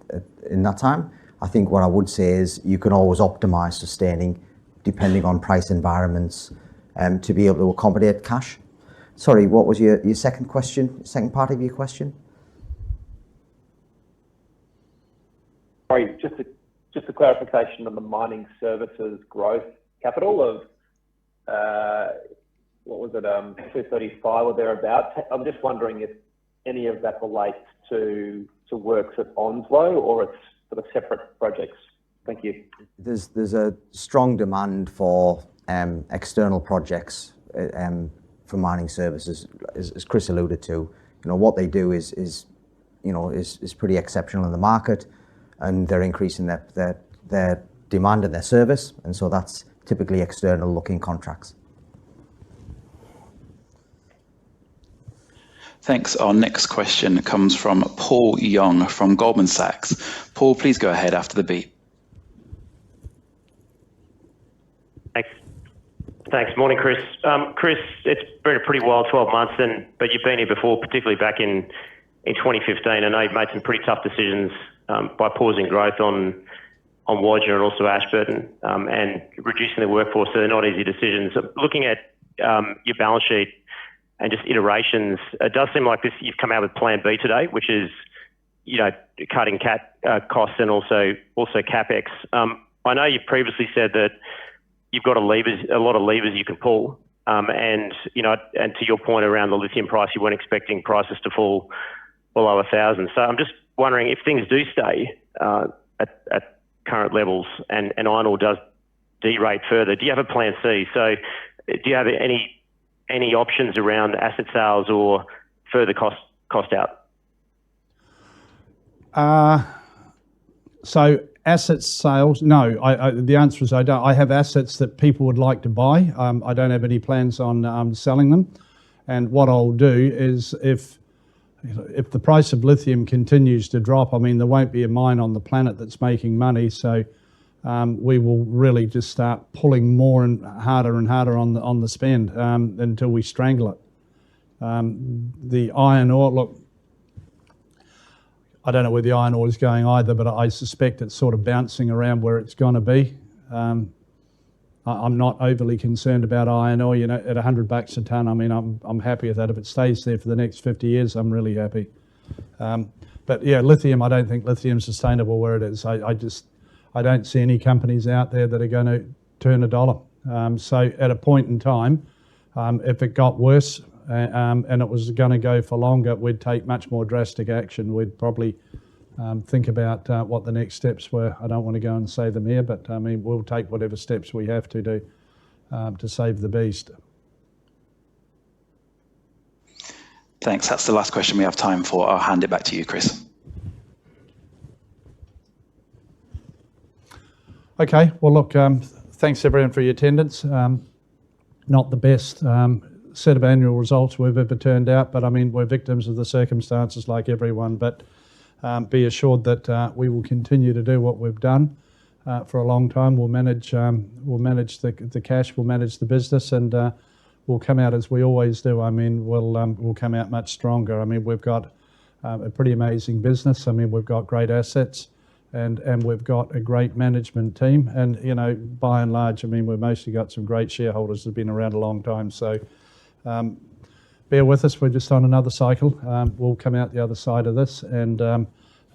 in that time. I think what I would say is you can always optimise sustaining depending on price environments to be able to accommodate cash. Sorry, what was your second question? Second part of your question? Sorry, just a clarification on the mining services growth capital of what was it, 235 or thereabouts. I'm just wondering if any of that relates to works at Onslow or it's sort of separate projects. Thank you. There's a strong demand for external projects for mining services, as Chris alluded to. What they do is pretty exceptional in the market, and they're increasing their demand and their service, and so that's typically external looking contracts. Thanks. Our next question comes from Paul Young from Goldman Sachs. Paul, please go ahead after the beep. Thanks. Morning, Chris. Chris, it's been a pretty wild 12 months, but you've been here before, particularly back in 2015. I know you've made some pretty tough decisions by pausing growth on Wodgina and also Ashburton and reducing the workforce, so they're not easy decisions. Looking at your balance sheet and just iterations, it does seem like you've come out with Plan B today, which is cutting costs and also CapEx. I know you've previously said that you've got a lot of levers you can pull, and to your point around the lithium price, you weren't expecting prices to fall below 1,000. So I'm just wondering if things do stay at current levels and iron ore does derate further. Do you have a Plan C? So do you have any options around asset sales or further cost out? So asset sales, no. The answer is I don't. I have assets that people would like to buy. I don't have any plans on selling them. And what I'll do is if the price of lithium continues to drop, there won't be a mine on the planet that's making money. So we will really just start pulling more and harder on the spend until we strangle it. The iron ore, look, I don't know where the iron ore is going either, but I suspect it's sort of bouncing around where it's going to be. I'm not overly concerned about iron ore. At $100 a tonne, I'm happy with that. If it stays there for the next 50 years, I'm really happy. But yeah, lithium, I don't think lithium's sustainable where it is. I don't see any companies out there that are going to turn a dollar. So at a point in time, if it got worse and it was going to go for longer, we'd take much more drastic action. We'd probably think about what the next steps were. I don't want to go and say them here, but we'll take whatever steps we have to do to save the beast. Thanks. That's the last question we have time for. I'll hand it back to you, Chris. Okay. Well, look, thanks everyone for your attendance. Not the best set of annual results we've ever turned out, but we're victims of the circumstances like everyone. But be assured that we will continue to do what we've done for a long time. We'll manage the cash, we'll manage the business, and we'll come out as we always do. We'll come out much stronger. We've got a pretty amazing business. We've got great assets. and we've got a great management team. And, you know, by and large, I mean, we've mostly got some great shareholders that have been around a long time. So bear with us. We're just on another cycle. We'll come out the other side of this, and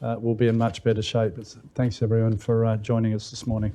we'll be in much better shape. Thanks, everyone, for joining us this morning.